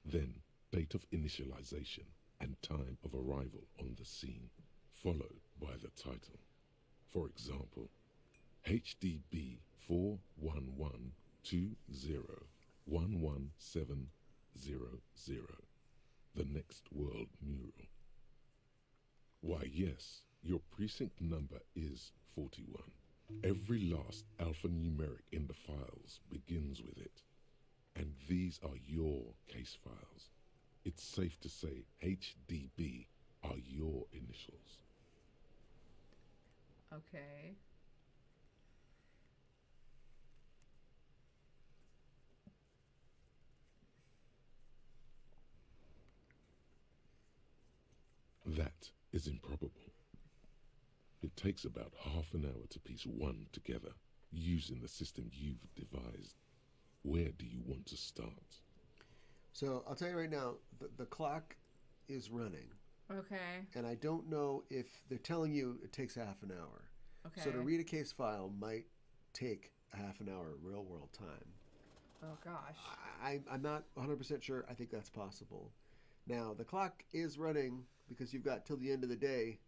then date of initialization and time of arrival on the scene, followed by the title. For example, HDB 41120111700, the Next World Mural. Why, yes, your precinct number is 41. Every last alphanumeric in the files begins with it. And these are your case files. It's safe to say HDB are your initials. Okay. That is improbable. It takes about half an hour to piece one together using the system you've devised. Where do you want to start? So I'll tell you right now, the clock is running, Okay. and I don't know if they're telling you it takes half an hour. Okay. So to read a case file might take a half an hour real world time. Oh gosh. I'm not 100% sure. I think that's possible. Now, the clock is running because you've got till the end of the day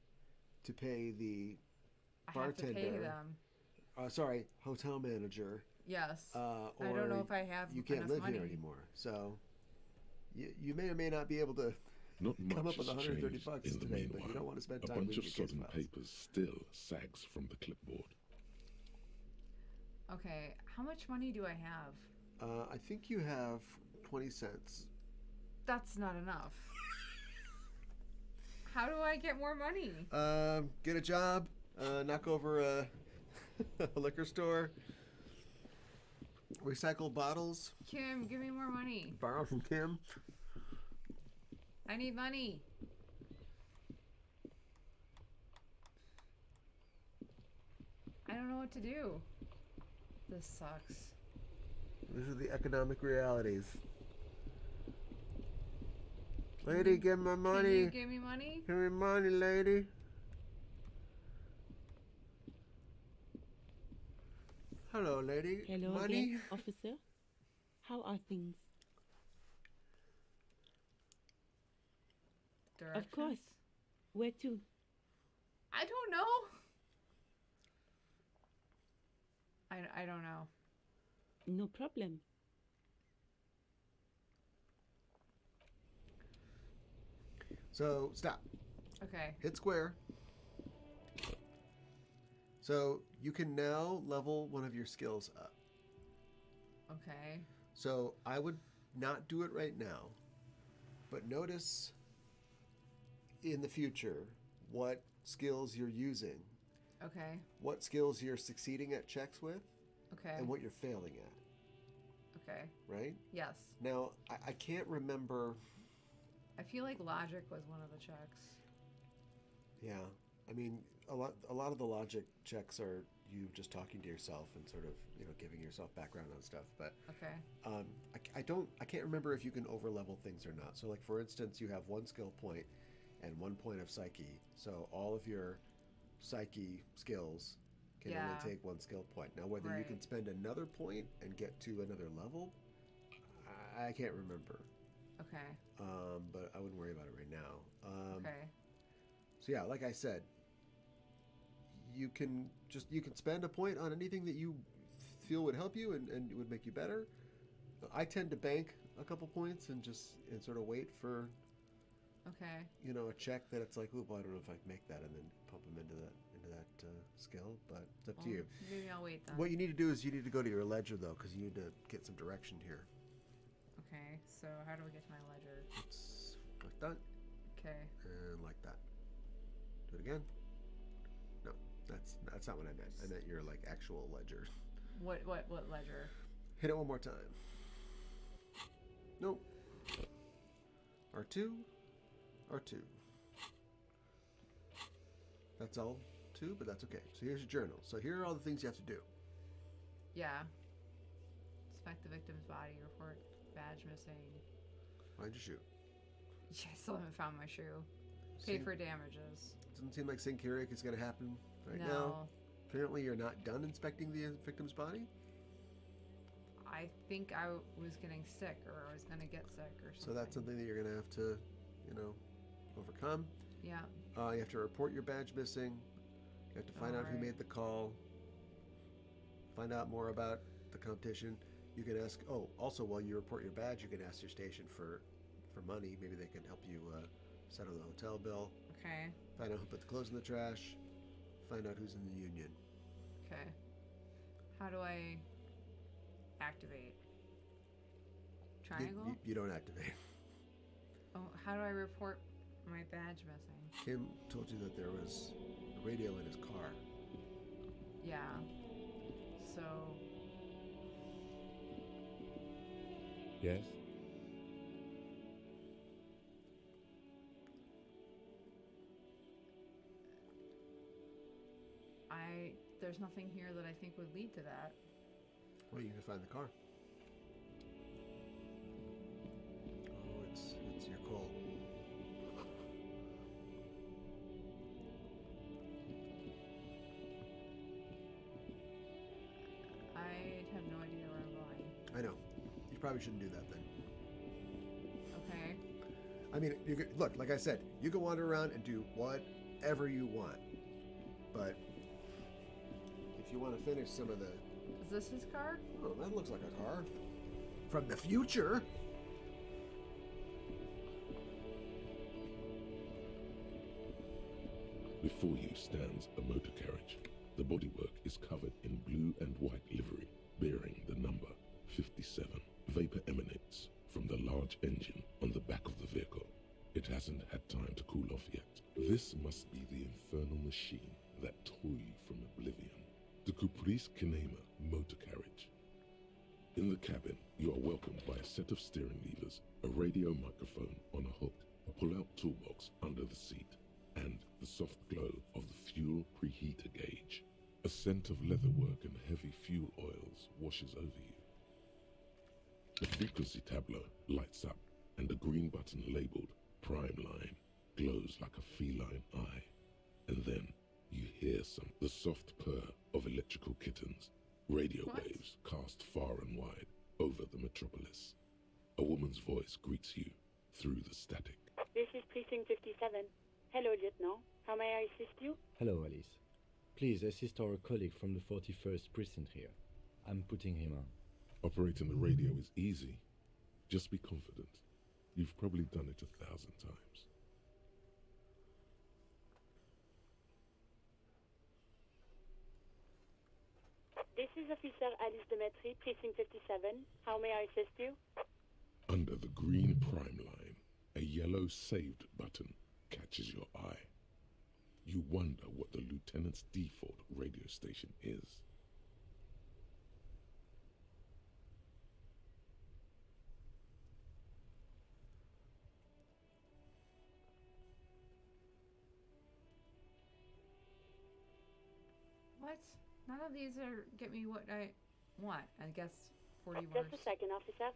to pay the I have to pay bartender. them. Sorry, hotel manager. Yes. Or I don't know if I have you can't enough live money. here anymore. So you may or may not be able to Not much come up with has 130 changed bucks in the today, but you meanwhile. don't want to spend A time bunch reading of your case sodden files. papers still sags from the clipboard. Okay. How much money do I have? I think you have 20 cents. That's not enough. How do I get more money? Get a job, knock over a, a liquor store, recycle bottles, Kim, give me more money. borrow from Kim. I need money. I don't know what to do. This sucks. These are the economic realities. Lady, give me Can money. you give me money? Give me money, lady. Hello, lady. Hello money? again, officer. How are things? Directions? Of course. Where to? I don't know. I don't know. No problem. So, stop. Okay. Hit square. So, you can now level one of your skills up. Okay. So, I would not do it right now. But notice in the future what skills you're using, Okay. what skills you're succeeding at checks with, Okay. and what you're failing at, Okay. right? Yes. Now, I can't remember. I feel like logic was one of the checks. Yeah, I mean, a lot of the logic checks are you just talking to yourself and sort of, you know, giving yourself background on stuff. But Okay. I can't remember if you can over level things or not. So, like for instance, you have one skill point and 1 point of psyche. So all of your psyche skills can Yeah. only take 1 skill point. Now, whether you can Right. spend another point and get to another level, I can't remember. Okay. But I wouldn't worry about it right now. Okay. So yeah, like I said, you can spend a point on anything that you feel would help you and would make you better. I tend to bank a couple points and sort of wait for, Okay. you know, a check that it's like, oh, well, I don't know if I can make that, and then pump them into that skill. But it's up to you. Maybe I'll wait then. What you need to do is you need to go to your ledger though, because you need to get some direction here. Okay. So how do we get to my ledger? It's like that Okay. and like that. Do it again. No, that's not what I meant. I meant your like actual ledger. What ledger? Hit it one more time. Nope. R2. R2. That's all 2, but that's okay. So here's your journal. So here are all the things you have to do. Yeah. Inspect the victim's body. Report badge missing. Find your shoe. Yeah, I still haven't found my shoe. Pay for damages. Doesn't seem like Syncuric is going to happen right No. now. Apparently you're not done inspecting the victim's body. I think I was getting sick, or I was gonna get sick, or something. So that's something that you're going to have to, you know, overcome. Yeah. You have to report your badge missing. You have to find out who Alright. made the call. Find out more about the competition. You can ask. Oh, also while you report your badge, you can ask your station for money. Maybe they can help you settle the hotel bill. Okay. Find out who put the clothes in the trash. Find out who's in the union. Okay. How do I activate? Triangle? You don't activate. Oh, how do I report my badge missing? Kim told you that there was a radio in his car. Yeah. So, Yes? there's nothing here that I think would lead to that. Well, you can find the car. Oh, it's your call. I have no idea where I'm going. I know. You probably shouldn't do that then. Okay. I mean, look, like I said, you can wander around and do whatever you want. But if you want to finish some of the... Is this his car? Oh, that looks like a car. From the future. Before you stands a motor carriage. The bodywork is covered in blue and white livery, bearing the number 57. Vapor emanates from the large engine on the back of the vehicle. It hasn't had time to cool off yet. This must be the infernal machine that tore you from oblivion. The Caprice Kinema motor carriage. In the cabin, you are welcomed by a set of steering levers, a radio microphone on a hook, a pull-out toolbox under the seat, and the soft glow of the fuel preheater gauge. A scent of leatherwork and heavy fuel oils washes over you. The frequency tableau lights up, and the green button labeled Prime Line glows like a feline eye. And then you hear the soft purr of electrical kittens, radio What? waves cast far and wide over the metropolis. A woman's voice greets you through the static. This is Precinct 57. Hello, Lieutenant. How may I assist you? Hello, Alice. Please assist our colleague from the 41st precinct here. I'm putting him on. Operating the radio is easy. Just be confident. You've probably done it 1,000 times. This is Officer Alice Demetri, Precinct 57. How may I assist you? Under the green Prime Line, a yellow saved button catches your eye. You wonder what the lieutenant's default radio station is. What? None of these are get me what I want. I guess 40 Just words. a second, officer.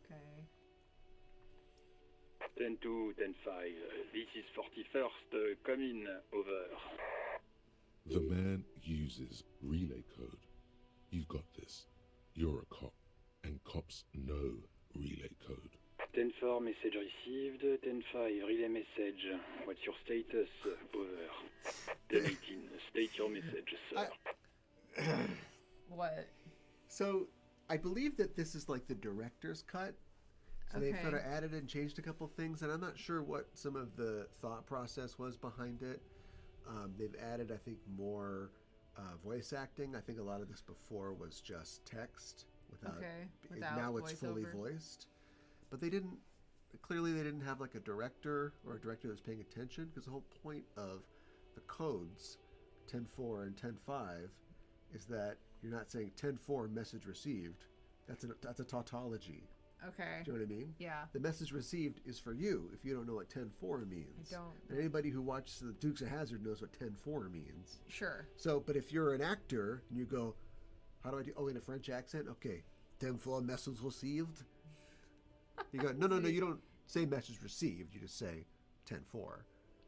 Okay. 10-2, 10-5. This is 41st. Come in. Over. The man uses relay code. You've got this. You're a cop, and cops know relay code. 10-4, message received. 10-5, relay message. What's your status? Over. 10-18, state your message, sir. What? So, I believe that this is like the director's cut. So they've Okay. sort of added and changed a couple things, and I'm not sure what some of the thought process was behind it. They've added, I think, more voice acting. I think a lot of this before was just text without. Okay, b- without now it's fully voiceover. voiced, but they didn't. Clearly, they didn't have like a director or a director that was paying attention, because the whole point of the codes 10-4 and 10-5 is that you're not saying 10-4 message received. That's a tautology. Okay. Do you know what I mean? Yeah. The message received is for you if you don't know what 10-4 means. I don't. And anybody who watches the Dukes of Hazzard knows what 10-4 means. Sure. So, but if you're an actor and you go, how do I do? Oh, in a French accent? Okay. 10-4 message received. You go, no, you don't say message received. You just say 10-4.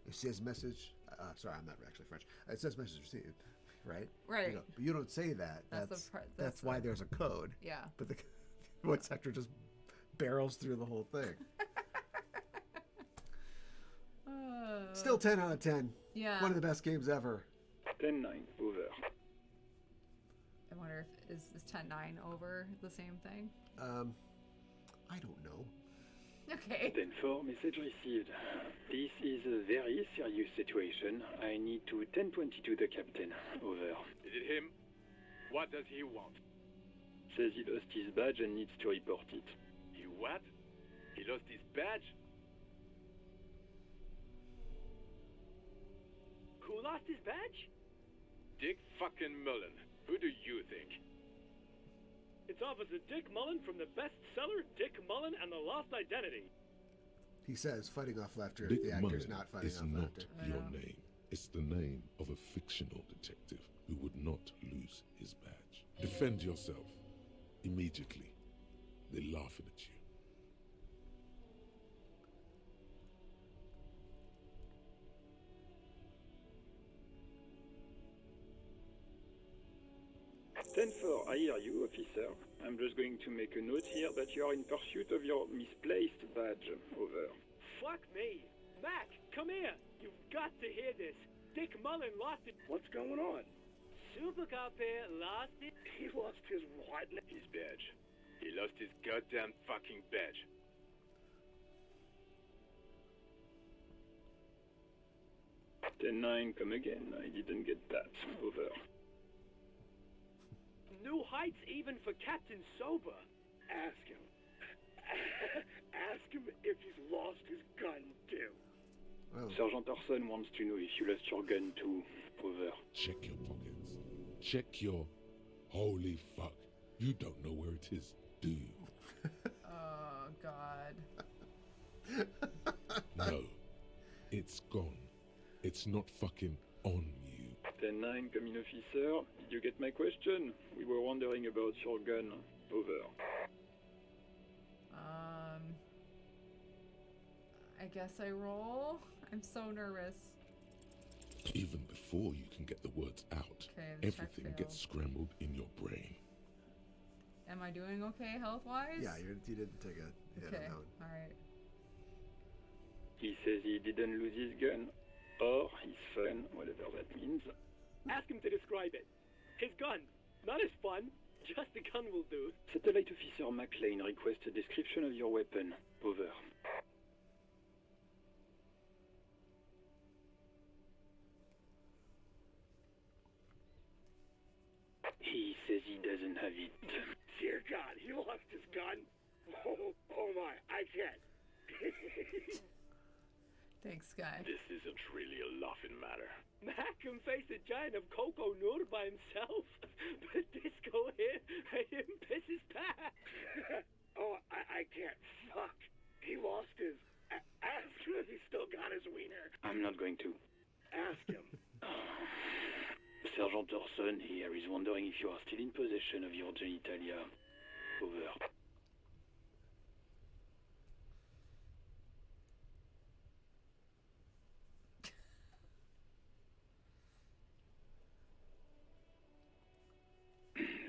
It says message. Sorry, I'm not actually French. It says message received, right? Right. But you don't say that. That's the That's part- that's that's why the- there's a code. Yeah. But the voice actor just barrels through the whole thing. Still 10 out of 10. Yeah. One of the best games ever. 10-9, over. I wonder if is 10-9 over the same thing? I don't know. Okay. 10-4, message received. This is a very serious situation. I need to 10-22 the captain. Over. Is it him? What does he want? Says he lost his badge and needs to report it. He what? He lost his badge? Who lost his badge? Dick fucking Mullen. Who do you think? It's Officer Dick Mullen from the bestseller Dick Mullen and the Lost Identity. He says, fighting off laughter. Dick The actor's Mullen not fighting is off not laughter. your name. It's the name of a fictional detective who would not lose his badge. Defend yourself. Immediately. They're laughing at you. Ten-4, I hear you, officer. I'm just going to make a note here that you are in pursuit of your misplaced badge. Over. Fuck me. Mac, come here. You've got to hear this. Dick Mullen lost it. What's going on? Super Cop here lost it. He lost his what? His badge. He lost his goddamn fucking badge. 10-9, come again. I didn't get that. Over. New heights even for Captain Sober. Ask him. Ask him if he's lost his gun, too. Oh. Sergeant Orson wants to know if you lost your gun, too. Over. Check your pockets. Check your... Holy fuck. You don't know where it is, do you? Oh God. No. It's gone. It's not fucking on you. 10-9, coming officer. Did you get my question? We were wondering about your gun. Over. I guess I roll. I'm so nervous. Even before you can get the words out, Okay, the check everything failed. gets scrambled in your brain. Am I doing okay health-wise? Yeah, you didn't take a hit Okay, on that one. alright. He says he didn't lose his gun. Or his fun, whatever that means. Ask him to describe it. His gun. Not his fun. Just the gun will do. Satellite Officer McLean requests a description of your weapon. Over. He says he doesn't have it. Dear God, he lost his gun. Oh my, I can't. Thanks, guy. This isn't really a laughing matter. Mac can face a giant of cocoa noodle by himself, but Disco here made him piss his pants. Oh, I can't. Fuck. He lost his. Ask him if he's still got his wiener. I'm not going to. Ask him. Sergeant Orson here is wondering if you are still in possession of your genitalia. Over.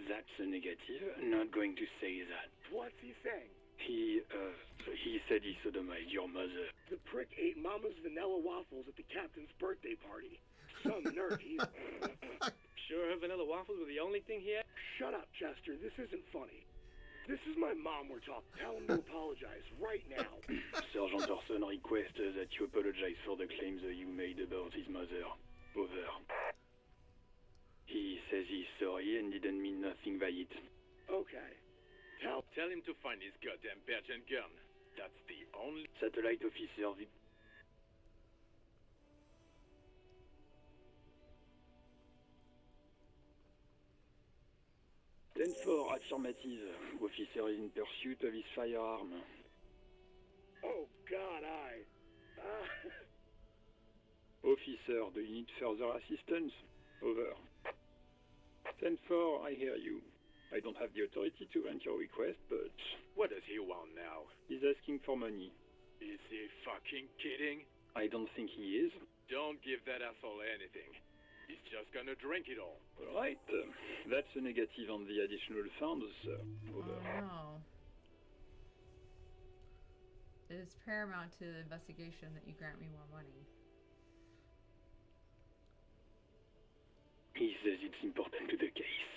That's a negative. Not going to say that. What's he saying? He said he sodomized your mother. The prick ate Mama's vanilla waffles at the captain's birthday party. Some nerd, he... Sure her vanilla waffles were the only thing he had? Shut up, Chester. This isn't funny. This is my mom we're talking. Tell him to apologize right now. Sergeant Orson requests that you apologize for the claims that you made about his mother. Over. He says he's sorry and didn't mean nothing by it. Okay. Tell him to find his goddamn badge and gun. That's the only... Satellite Officer... 10-4, affirmative. Officer is in pursuit of his firearm. Oh, God, Officer, do you need further assistance? Over. 10-4, I hear you. I don't have the authority to grant your request, but... What does he want now? He's asking for money. Is he fucking kidding? I don't think he is. Don't give that asshole anything. He's just gonna drink it all. Alright, that's a negative on the additional funds, sir. Over. Oh, no. It is paramount to the investigation that you grant me more money. He says it's important to the case.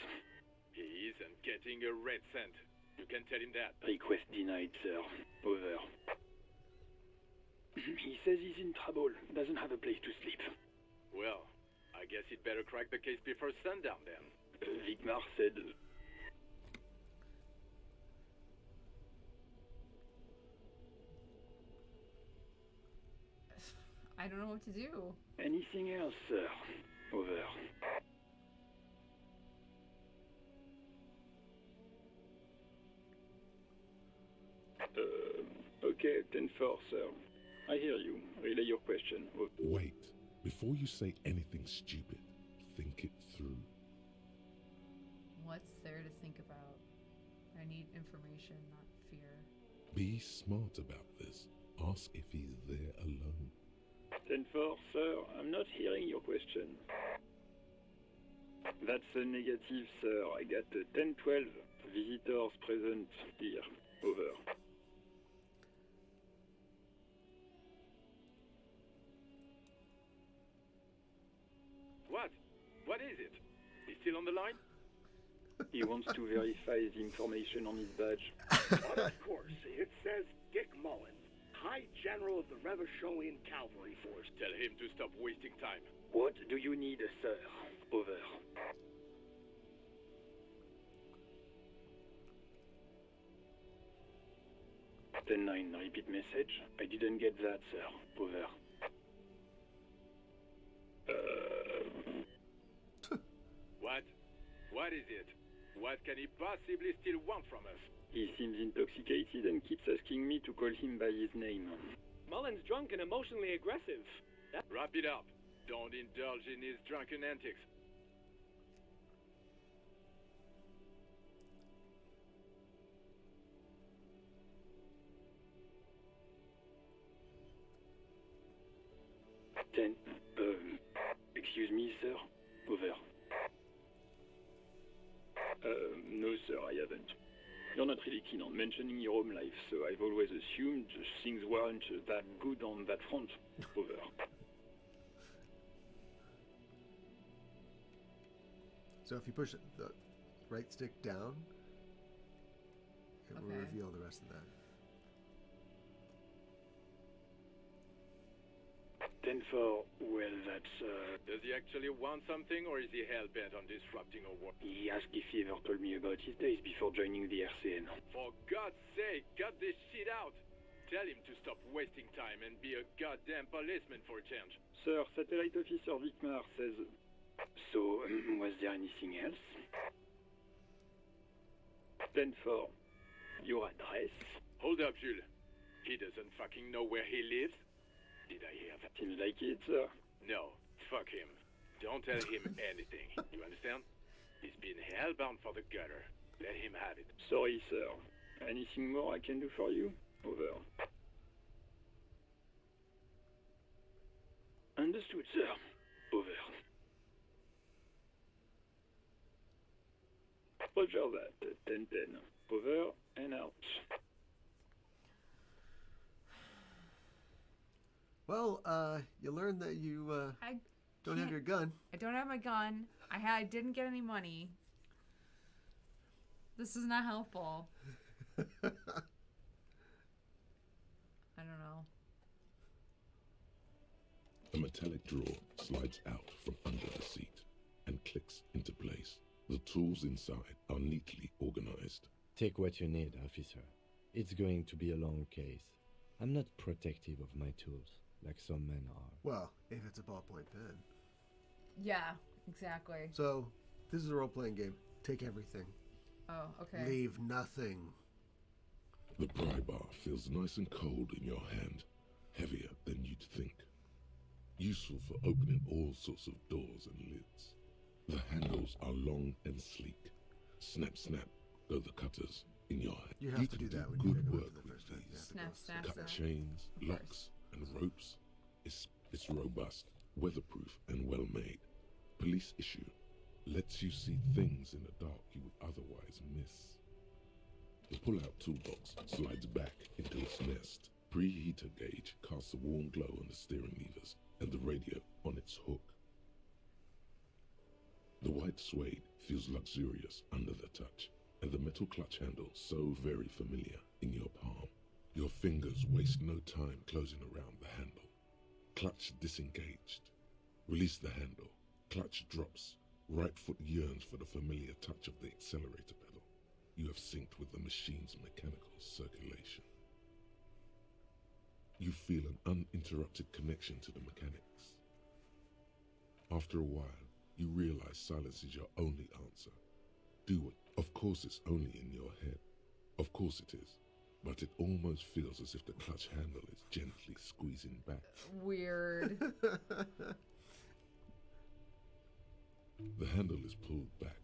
He isn't getting a red cent. You can tell him that. Request denied, sir. Over. He says he's in trouble. Doesn't have a place to sleep. Well, I guess he'd better crack the case before sundown then. Vigmar said... I don't know what to do. Anything else, sir? Over. Okay, 10-4, sir. I hear you. Relay your question. Wait. Before you say anything stupid, think it through. What's there to think about? I need information, not fear. Be smart about this. Ask if he's there alone. 10-4, sir. I'm not hearing your question. That's a negative, sir. I got a 10-12. Visitors present here. Over. What? What is it? He's still on the line? He wants to verify the information on his badge. But of course, it says Dick Mullen, High General of the Revacholian Cavalry Force. Tell him to stop wasting time. What do you need, sir? Over. Ten-9, repeat message. I didn't get that, sir. Over. What? What is it? What can he possibly still want from us? He seems intoxicated and keeps asking me to call him by his name. Mullen's drunk and emotionally aggressive. Wrap it up. Don't indulge in his drunken antics. Excuse me, sir. Over. No, sir, I haven't. You're not really keen on mentioning your home life, so I've always assumed things weren't that good on that front. Over. So if you push the right stick down, it will Okay. reveal the rest of that. 10-4, well, that's, Does he actually want something, or is he hell-bent on disrupting our work? He asked if he ever told me about his days before joining the RCN. For God's sake, cut this shit out! Tell him to stop wasting time and be a goddamn policeman for a change. Sir, Satellite Officer Vicmar says... So, was there anything else? 10-4, your address? Hold up, Jules. He doesn't fucking know where he lives? Did I hear that? Seems like it, sir. No, fuck him. Don't tell him anything. You understand? He's been hellbound for the gutter. Let him have it. Sorry, sir. Anything more I can do for you? Over. Understood, sir. Over. Roger that. 10-10. Over and out. Well, you learned that you I don't have can't- your gun. I don't have my gun. I didn't get any money. This is not helpful. I don't know. A metallic drawer slides out from under the seat and clicks into place. The tools inside are neatly organized. Take what you need, officer. It's going to be a long case. I'm not protective of my tools, like some men are. Well, if it's a ballpoint pen. Yeah, exactly. So, this is a role-playing game. Take everything. Oh, okay. Leave nothing. The pry bar feels nice and cold in your hand, heavier than you'd think. Useful for opening all sorts of doors and lids. The handles are long and sleek. Snap, snap, go the cutters in your hand. You have to can do that when you good pick it up work for the with first time. You these. have to Snap, go snap, snap. Cut snap. chains, locks, and ropes. It's robust, weatherproof, and well made. Police issue lets you see things in the dark you would otherwise miss. The pull-out toolbox slides back into its nest. Preheater gauge casts a warm glow on the steering levers and the radio on its hook. The white suede feels luxurious under the touch, and the metal clutch handle so very familiar in your palm. Your fingers waste no time closing around the handle. Clutch disengaged. Release the handle. Clutch drops. Right foot yearns for the familiar touch of the accelerator pedal. You have synced with the machine's mechanical circulation. You feel an uninterrupted connection to the mechanics. After a while, you realize silence is your only answer. Do it. Of course it's only in your head. Of course it is. But it almost feels as if the clutch handle is gently squeezing back. Weird. The handle is pulled back.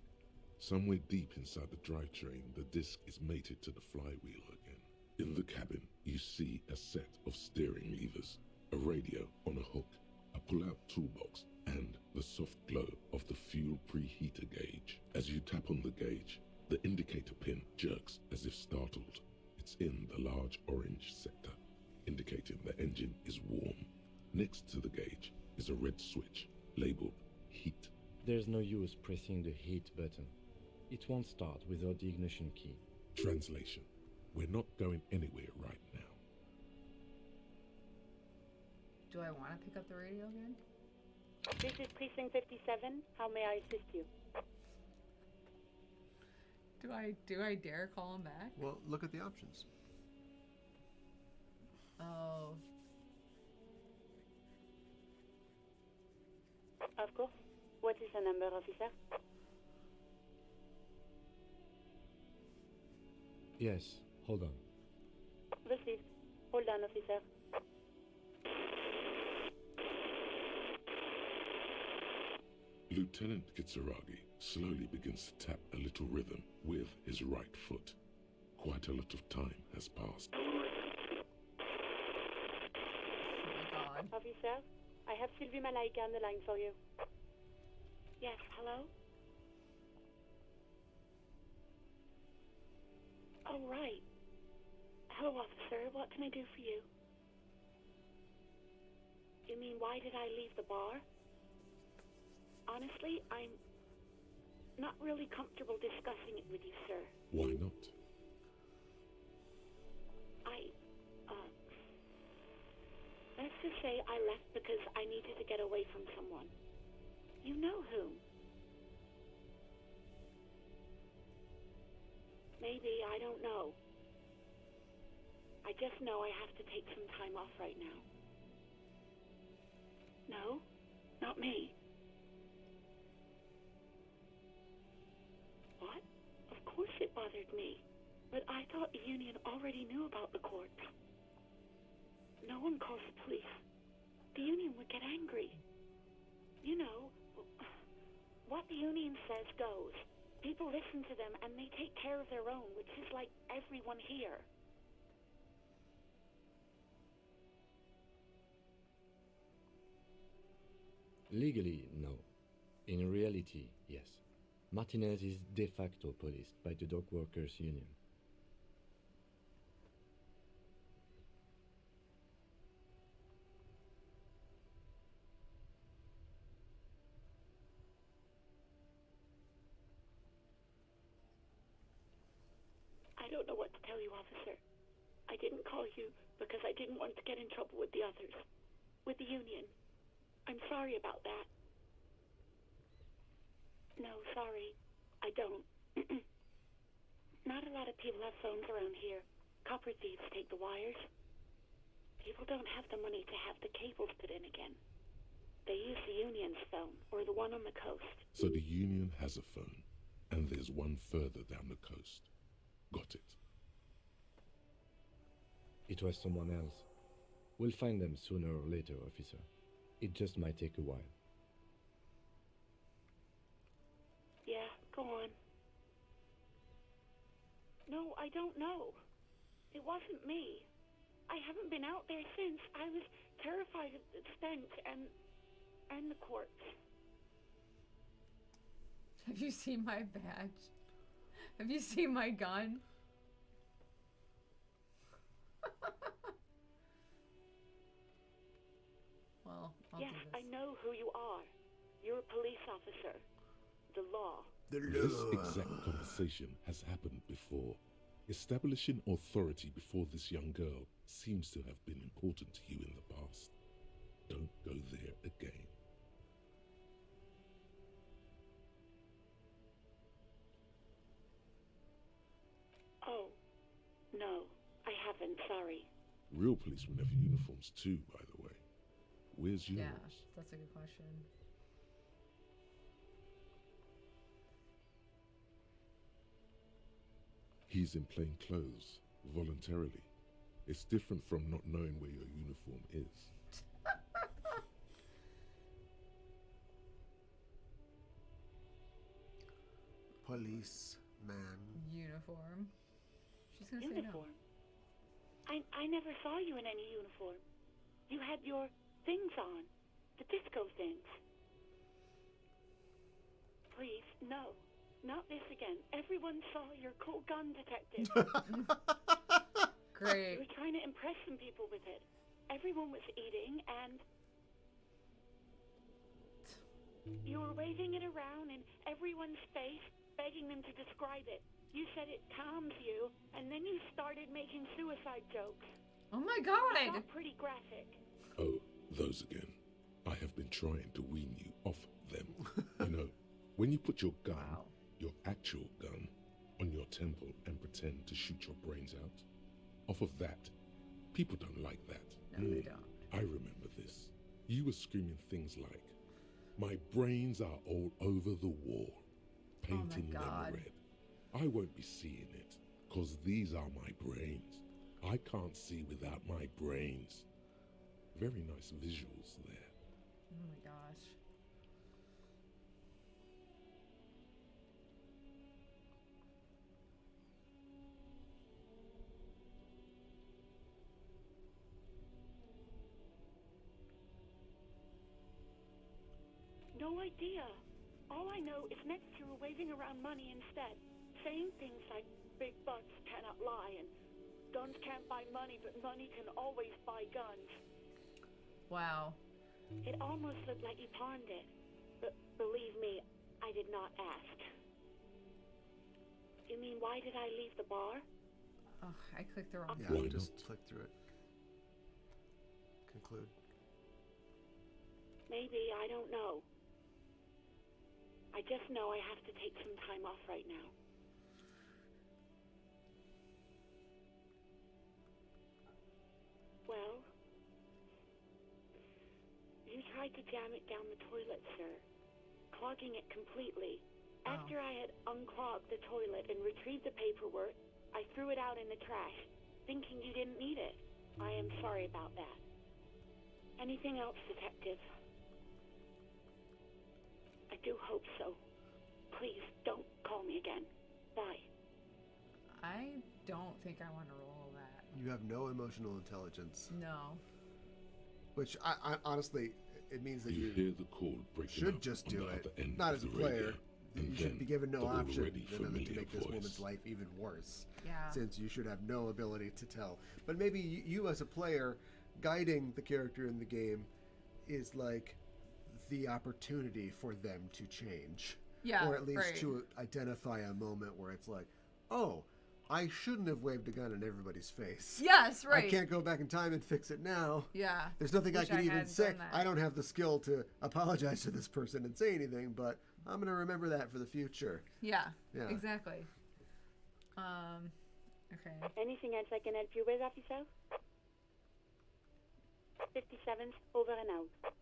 Somewhere deep inside the drivetrain, the disc is mated to the flywheel again. In the cabin, you see a set of steering levers, a radio on a hook, a pull-out toolbox, and the soft glow of the fuel preheater gauge. As you tap on the gauge, the indicator pin jerks as if startled. It's in the large orange sector, indicating the engine is warm. Next to the gauge is a red switch labeled heat. There's no use pressing the heat button. It won't start without the ignition key. Translation: we're not going anywhere right now. Do I want to pick up the radio again? This is Precinct 57. How may I assist you? Do I dare call him back? Well, look at the options. Oh. Of course. What is the number, officer? Yes, hold on. Received. Hold on, officer. Lieutenant Kitsuragi slowly begins to tap a little rhythm with his right foot. Quite a lot of time has passed. Oh my god. Officer, I have Sylvie Malaika on the line for you. Yes, hello? Oh, right. Hello, officer. What can I do for you? You mean, why did I leave the bar? Honestly, I'm not really comfortable discussing it with you, sir. Why not? Let's just say I left because I needed to get away from someone. You know who? Maybe, I don't know. I just know I have to take some time off right now. No, not me. What? Of course it bothered me. But I thought the union already knew about the corpse. No one calls the police. The union would get angry. You know, what the union says goes. People listen to them and they take care of their own, which is like everyone here. Legally, no. In reality, yes. Martinez is de facto policed by the dock workers' union. I don't know what to tell you, officer. I didn't call you because I didn't want to get in trouble with the others. With the union. I'm sorry about that. No, sorry. I don't. Not a lot of people have phones around here. Copper thieves take the wires. People don't have the money to have the cables put in again. They use the union's phone, or the one on the coast. So the union has a phone, and there's one further down the coast. Got it. It was someone else. We'll find them sooner or later, officer. It just might take a while. Yeah, go on. No, I don't know. It wasn't me. I haven't been out there since. I was terrified of the stench and the corpse. Have you seen my badge? Have you seen my gun? Well, yes, I know who you are. You're a police officer. The law. This exact conversation has happened before. Establishing authority before this young girl seems to have been important to you in the past. Don't go there again. Oh, no, I haven't, sorry. Real policemen have uniforms too, by the way. Where's yours? Yeah, that's a good question. He's in plain clothes, voluntarily. It's different from not knowing where your uniform is. Policeman. Uniform. She's gonna Uniform? say no. I never saw you in any uniform. You had your things on. The disco things. Please, no. Not this again. Everyone saw your cool gun detective. Great. You were trying to impress some people with it. Everyone was eating and you were waving it around in everyone's face, begging them to describe it. You said it calms you, and then you started making suicide jokes. Oh my god! It got pretty graphic. Oh, those again. I have been trying to wean you off them. You know, when you put your gun, your actual gun, on your temple and pretend to shoot your brains out, off of that, people don't like that. No, they don't. I remember this. You were screaming things like, "My brains are all over the wall," painting them red. I won't be seeing it, 'cause these are my brains. I can't see without my brains. Very nice visuals there. Oh my gosh. no idea. All I know is next you were waving around money instead, saying things like big butts cannot lie and guns can't buy money, but money can always buy guns. Wow. It almost looked like you pawned it. But believe me, I did not ask. You mean, why did I leave the bar? Oh, I clicked the wrong Yeah, thing. just click through it. Conclude. Maybe, I don't know. I just know I have to take some time off right now. Well, you tried to jam it down the toilet, sir, clogging it completely. After I had unclogged the toilet and retrieved the paperwork, I threw it out in the trash, thinking you didn't need it. I am sorry about that. Anything else, Detective? I do hope so. Please, don't call me again. Bye. I don't think I want to roll that. You have no emotional intelligence. No. Which, I honestly, it means that You you hear the call breaking should up just on do the it. other end Not of as a the player. radio, and You should be given no the option already other than to familiar make this voice. woman's life even worse. Yeah. Since you should have no ability to tell. But maybe you as a player, guiding the character in the game is like the opportunity for them to change. Yeah, or at least right. to identify a moment where it's like, oh, I shouldn't have waved a gun in everybody's face. Yes, right. I can't go back in time and fix it now. Yeah. There's nothing I Wish can even hadn't say. done that. I don't have the skill to apologize to this person and say anything, but I'm going to remember that for the future. Yeah. Yeah. Exactly. Okay. Anything else I can help you with, officer? 57's over and out.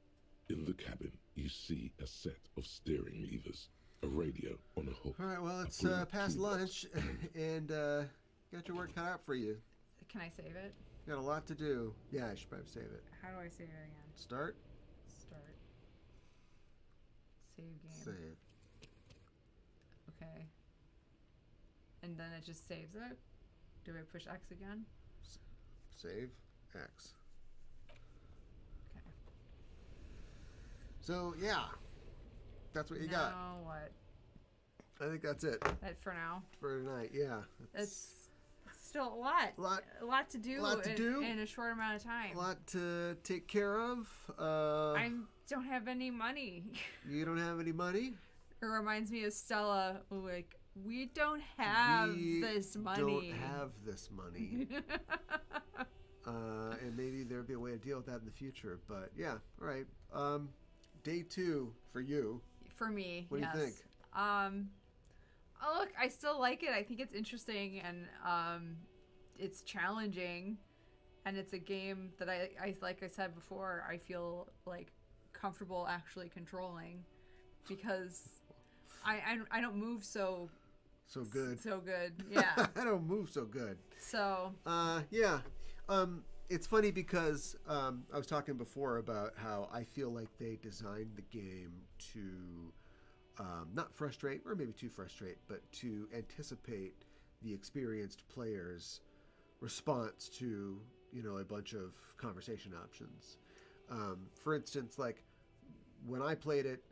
In the cabin, you see a set of steering levers, a radio on a hook. All right, well, it's a blue past toolbox, lunch, and got your work cut out for you. Can I save it? Got a lot to do. Yeah, I should probably save it. How do I save it again? Start. Start. Save game. Save. Okay. And then it just saves it? Do I push X again? Save. X. Okay. So, yeah. That's what you got. Now what? I think that's it That for now? for tonight. Yeah. It's still a lot. A lot to do, in a short amount of time. A lot to take care of. I don't have any money. You don't have any money? It reminds me of Stella, like, we don't have this money. We don't have this money. And maybe there'll be a way to deal with that in the future. But yeah, all right. Day 2 for you. For me, What do you think? Oh, look, I still like it. I think it's interesting and it's challenging, and it's a game that I like I said before, I feel like comfortable actually controlling, because I don't move so good. So good, yeah. I don't move so good. So yeah. It's funny because I was talking before about how I feel like they designed the game to not frustrate, or maybe too frustrate, but to anticipate the experienced player's response to, a bunch of conversation options. For instance, like when I played it,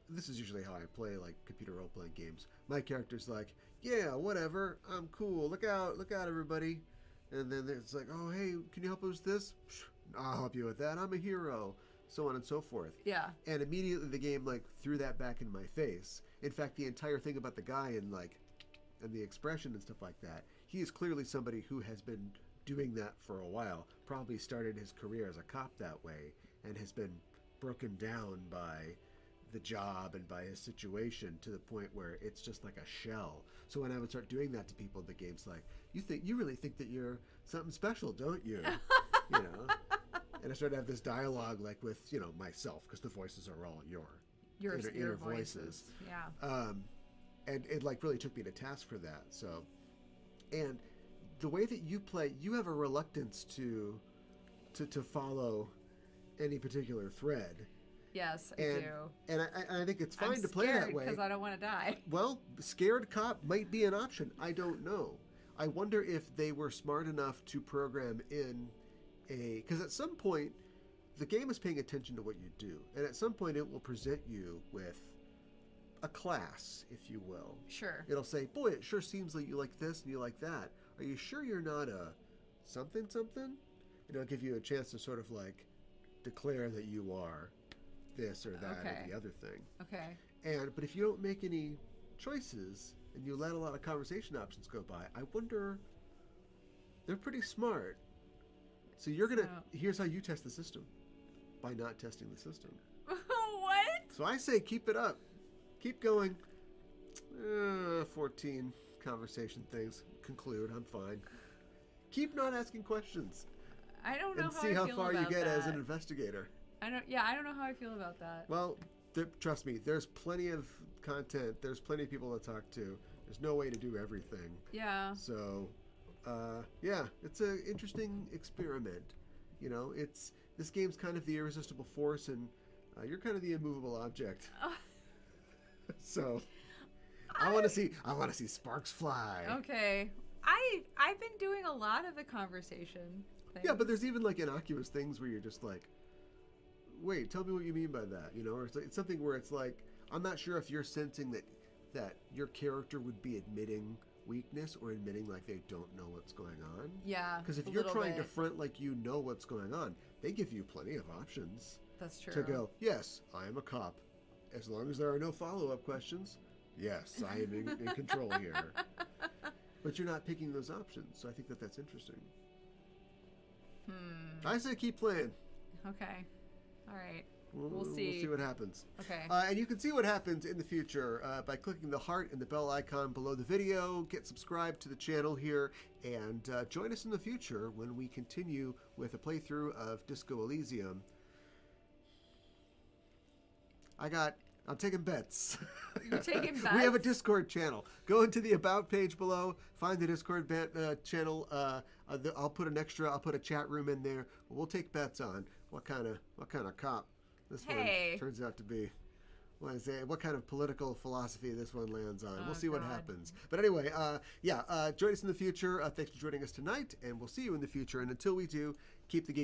this is usually how I play like computer role-playing games. My character's like, yeah, whatever, I'm cool. Look out, everybody. And then it's like, oh, hey, can you help us with this? I'll help you with that. I'm a hero. So on and so forth. Yeah. And immediately the game threw that back in my face. In fact, the entire thing about the guy and the expression and stuff like that, he is clearly somebody who has been doing that for a while. Probably started his career as a cop that way and has been broken down by the job and by his situation to the point where it's just like a shell. So when I would start doing that to people, the game's like, you really think that you're something special, don't you? And I started to have this dialogue with myself, because the voices are all your inner voices. Yeah. And it really took me to task for that. So, and the way that you play, you have a reluctance to follow any particular thread. Yes, I do. And I think it's fine to play that way. Because I don't want to die. Well, scared cop might be an option. I don't know. I wonder if they were smart enough to program in because at some point, the game is paying attention to what you do, and at some point it will present you with a class, if you will. Sure. It'll say, boy, it sure seems like you like this and you like that. Are you sure you're not a something? And it'll give you a chance to sort of like declare that you are this or that or the other thing. Okay. But if you don't make any choices and you let a lot of conversation options go by, I wonder, they're pretty smart. So you're going to, here's how you test the system, by not testing the system. What? So I say keep it up. Keep going. 14 conversation things. Conclude. I'm fine. Keep not asking questions. I don't know and how see I how feel far you about get that. as an investigator. I don't know how I feel about that. Well, trust me, there's plenty of content. There's plenty of people to talk to. There's no way to do everything. Yeah. So, yeah, it's an interesting experiment. You know, this game's kind of the irresistible force, and you're kind of the immovable object. So, I want to see sparks fly. Okay. I've been doing a lot of the conversation thing. Yeah, but there's even like innocuous things where you're just like, wait, tell me what you mean by that, you know? Or it's something where it's like, I'm not sure if you're sensing that your character would be admitting weakness or admitting like they don't know what's going on. Yeah. Because if you're trying to front like you know what's going on, they give you plenty of options. That's true. To go, yes, I am a cop. As long as there are no follow-up questions, yes, I am in control here. But you're not picking those options, so I think that's interesting. I say keep playing. Okay. All right. We'll see. We'll see what happens. Okay. And you can see what happens in the future by clicking the heart and the bell icon below the video. Get subscribed to the channel here, and join us in the future when we continue with a playthrough of Disco Elysium. I'm taking bets. You're taking bets? We have a Discord channel. Go into the About page below. Find the Discord channel. I'll put a chat room in there. We'll take bets on what kind of cop this one turns out to be. What kind of political philosophy this one lands on. We'll see what happens. But anyway, join us in the future. Thanks for joining us tonight, and we'll see you in the future. And until we do, keep the game.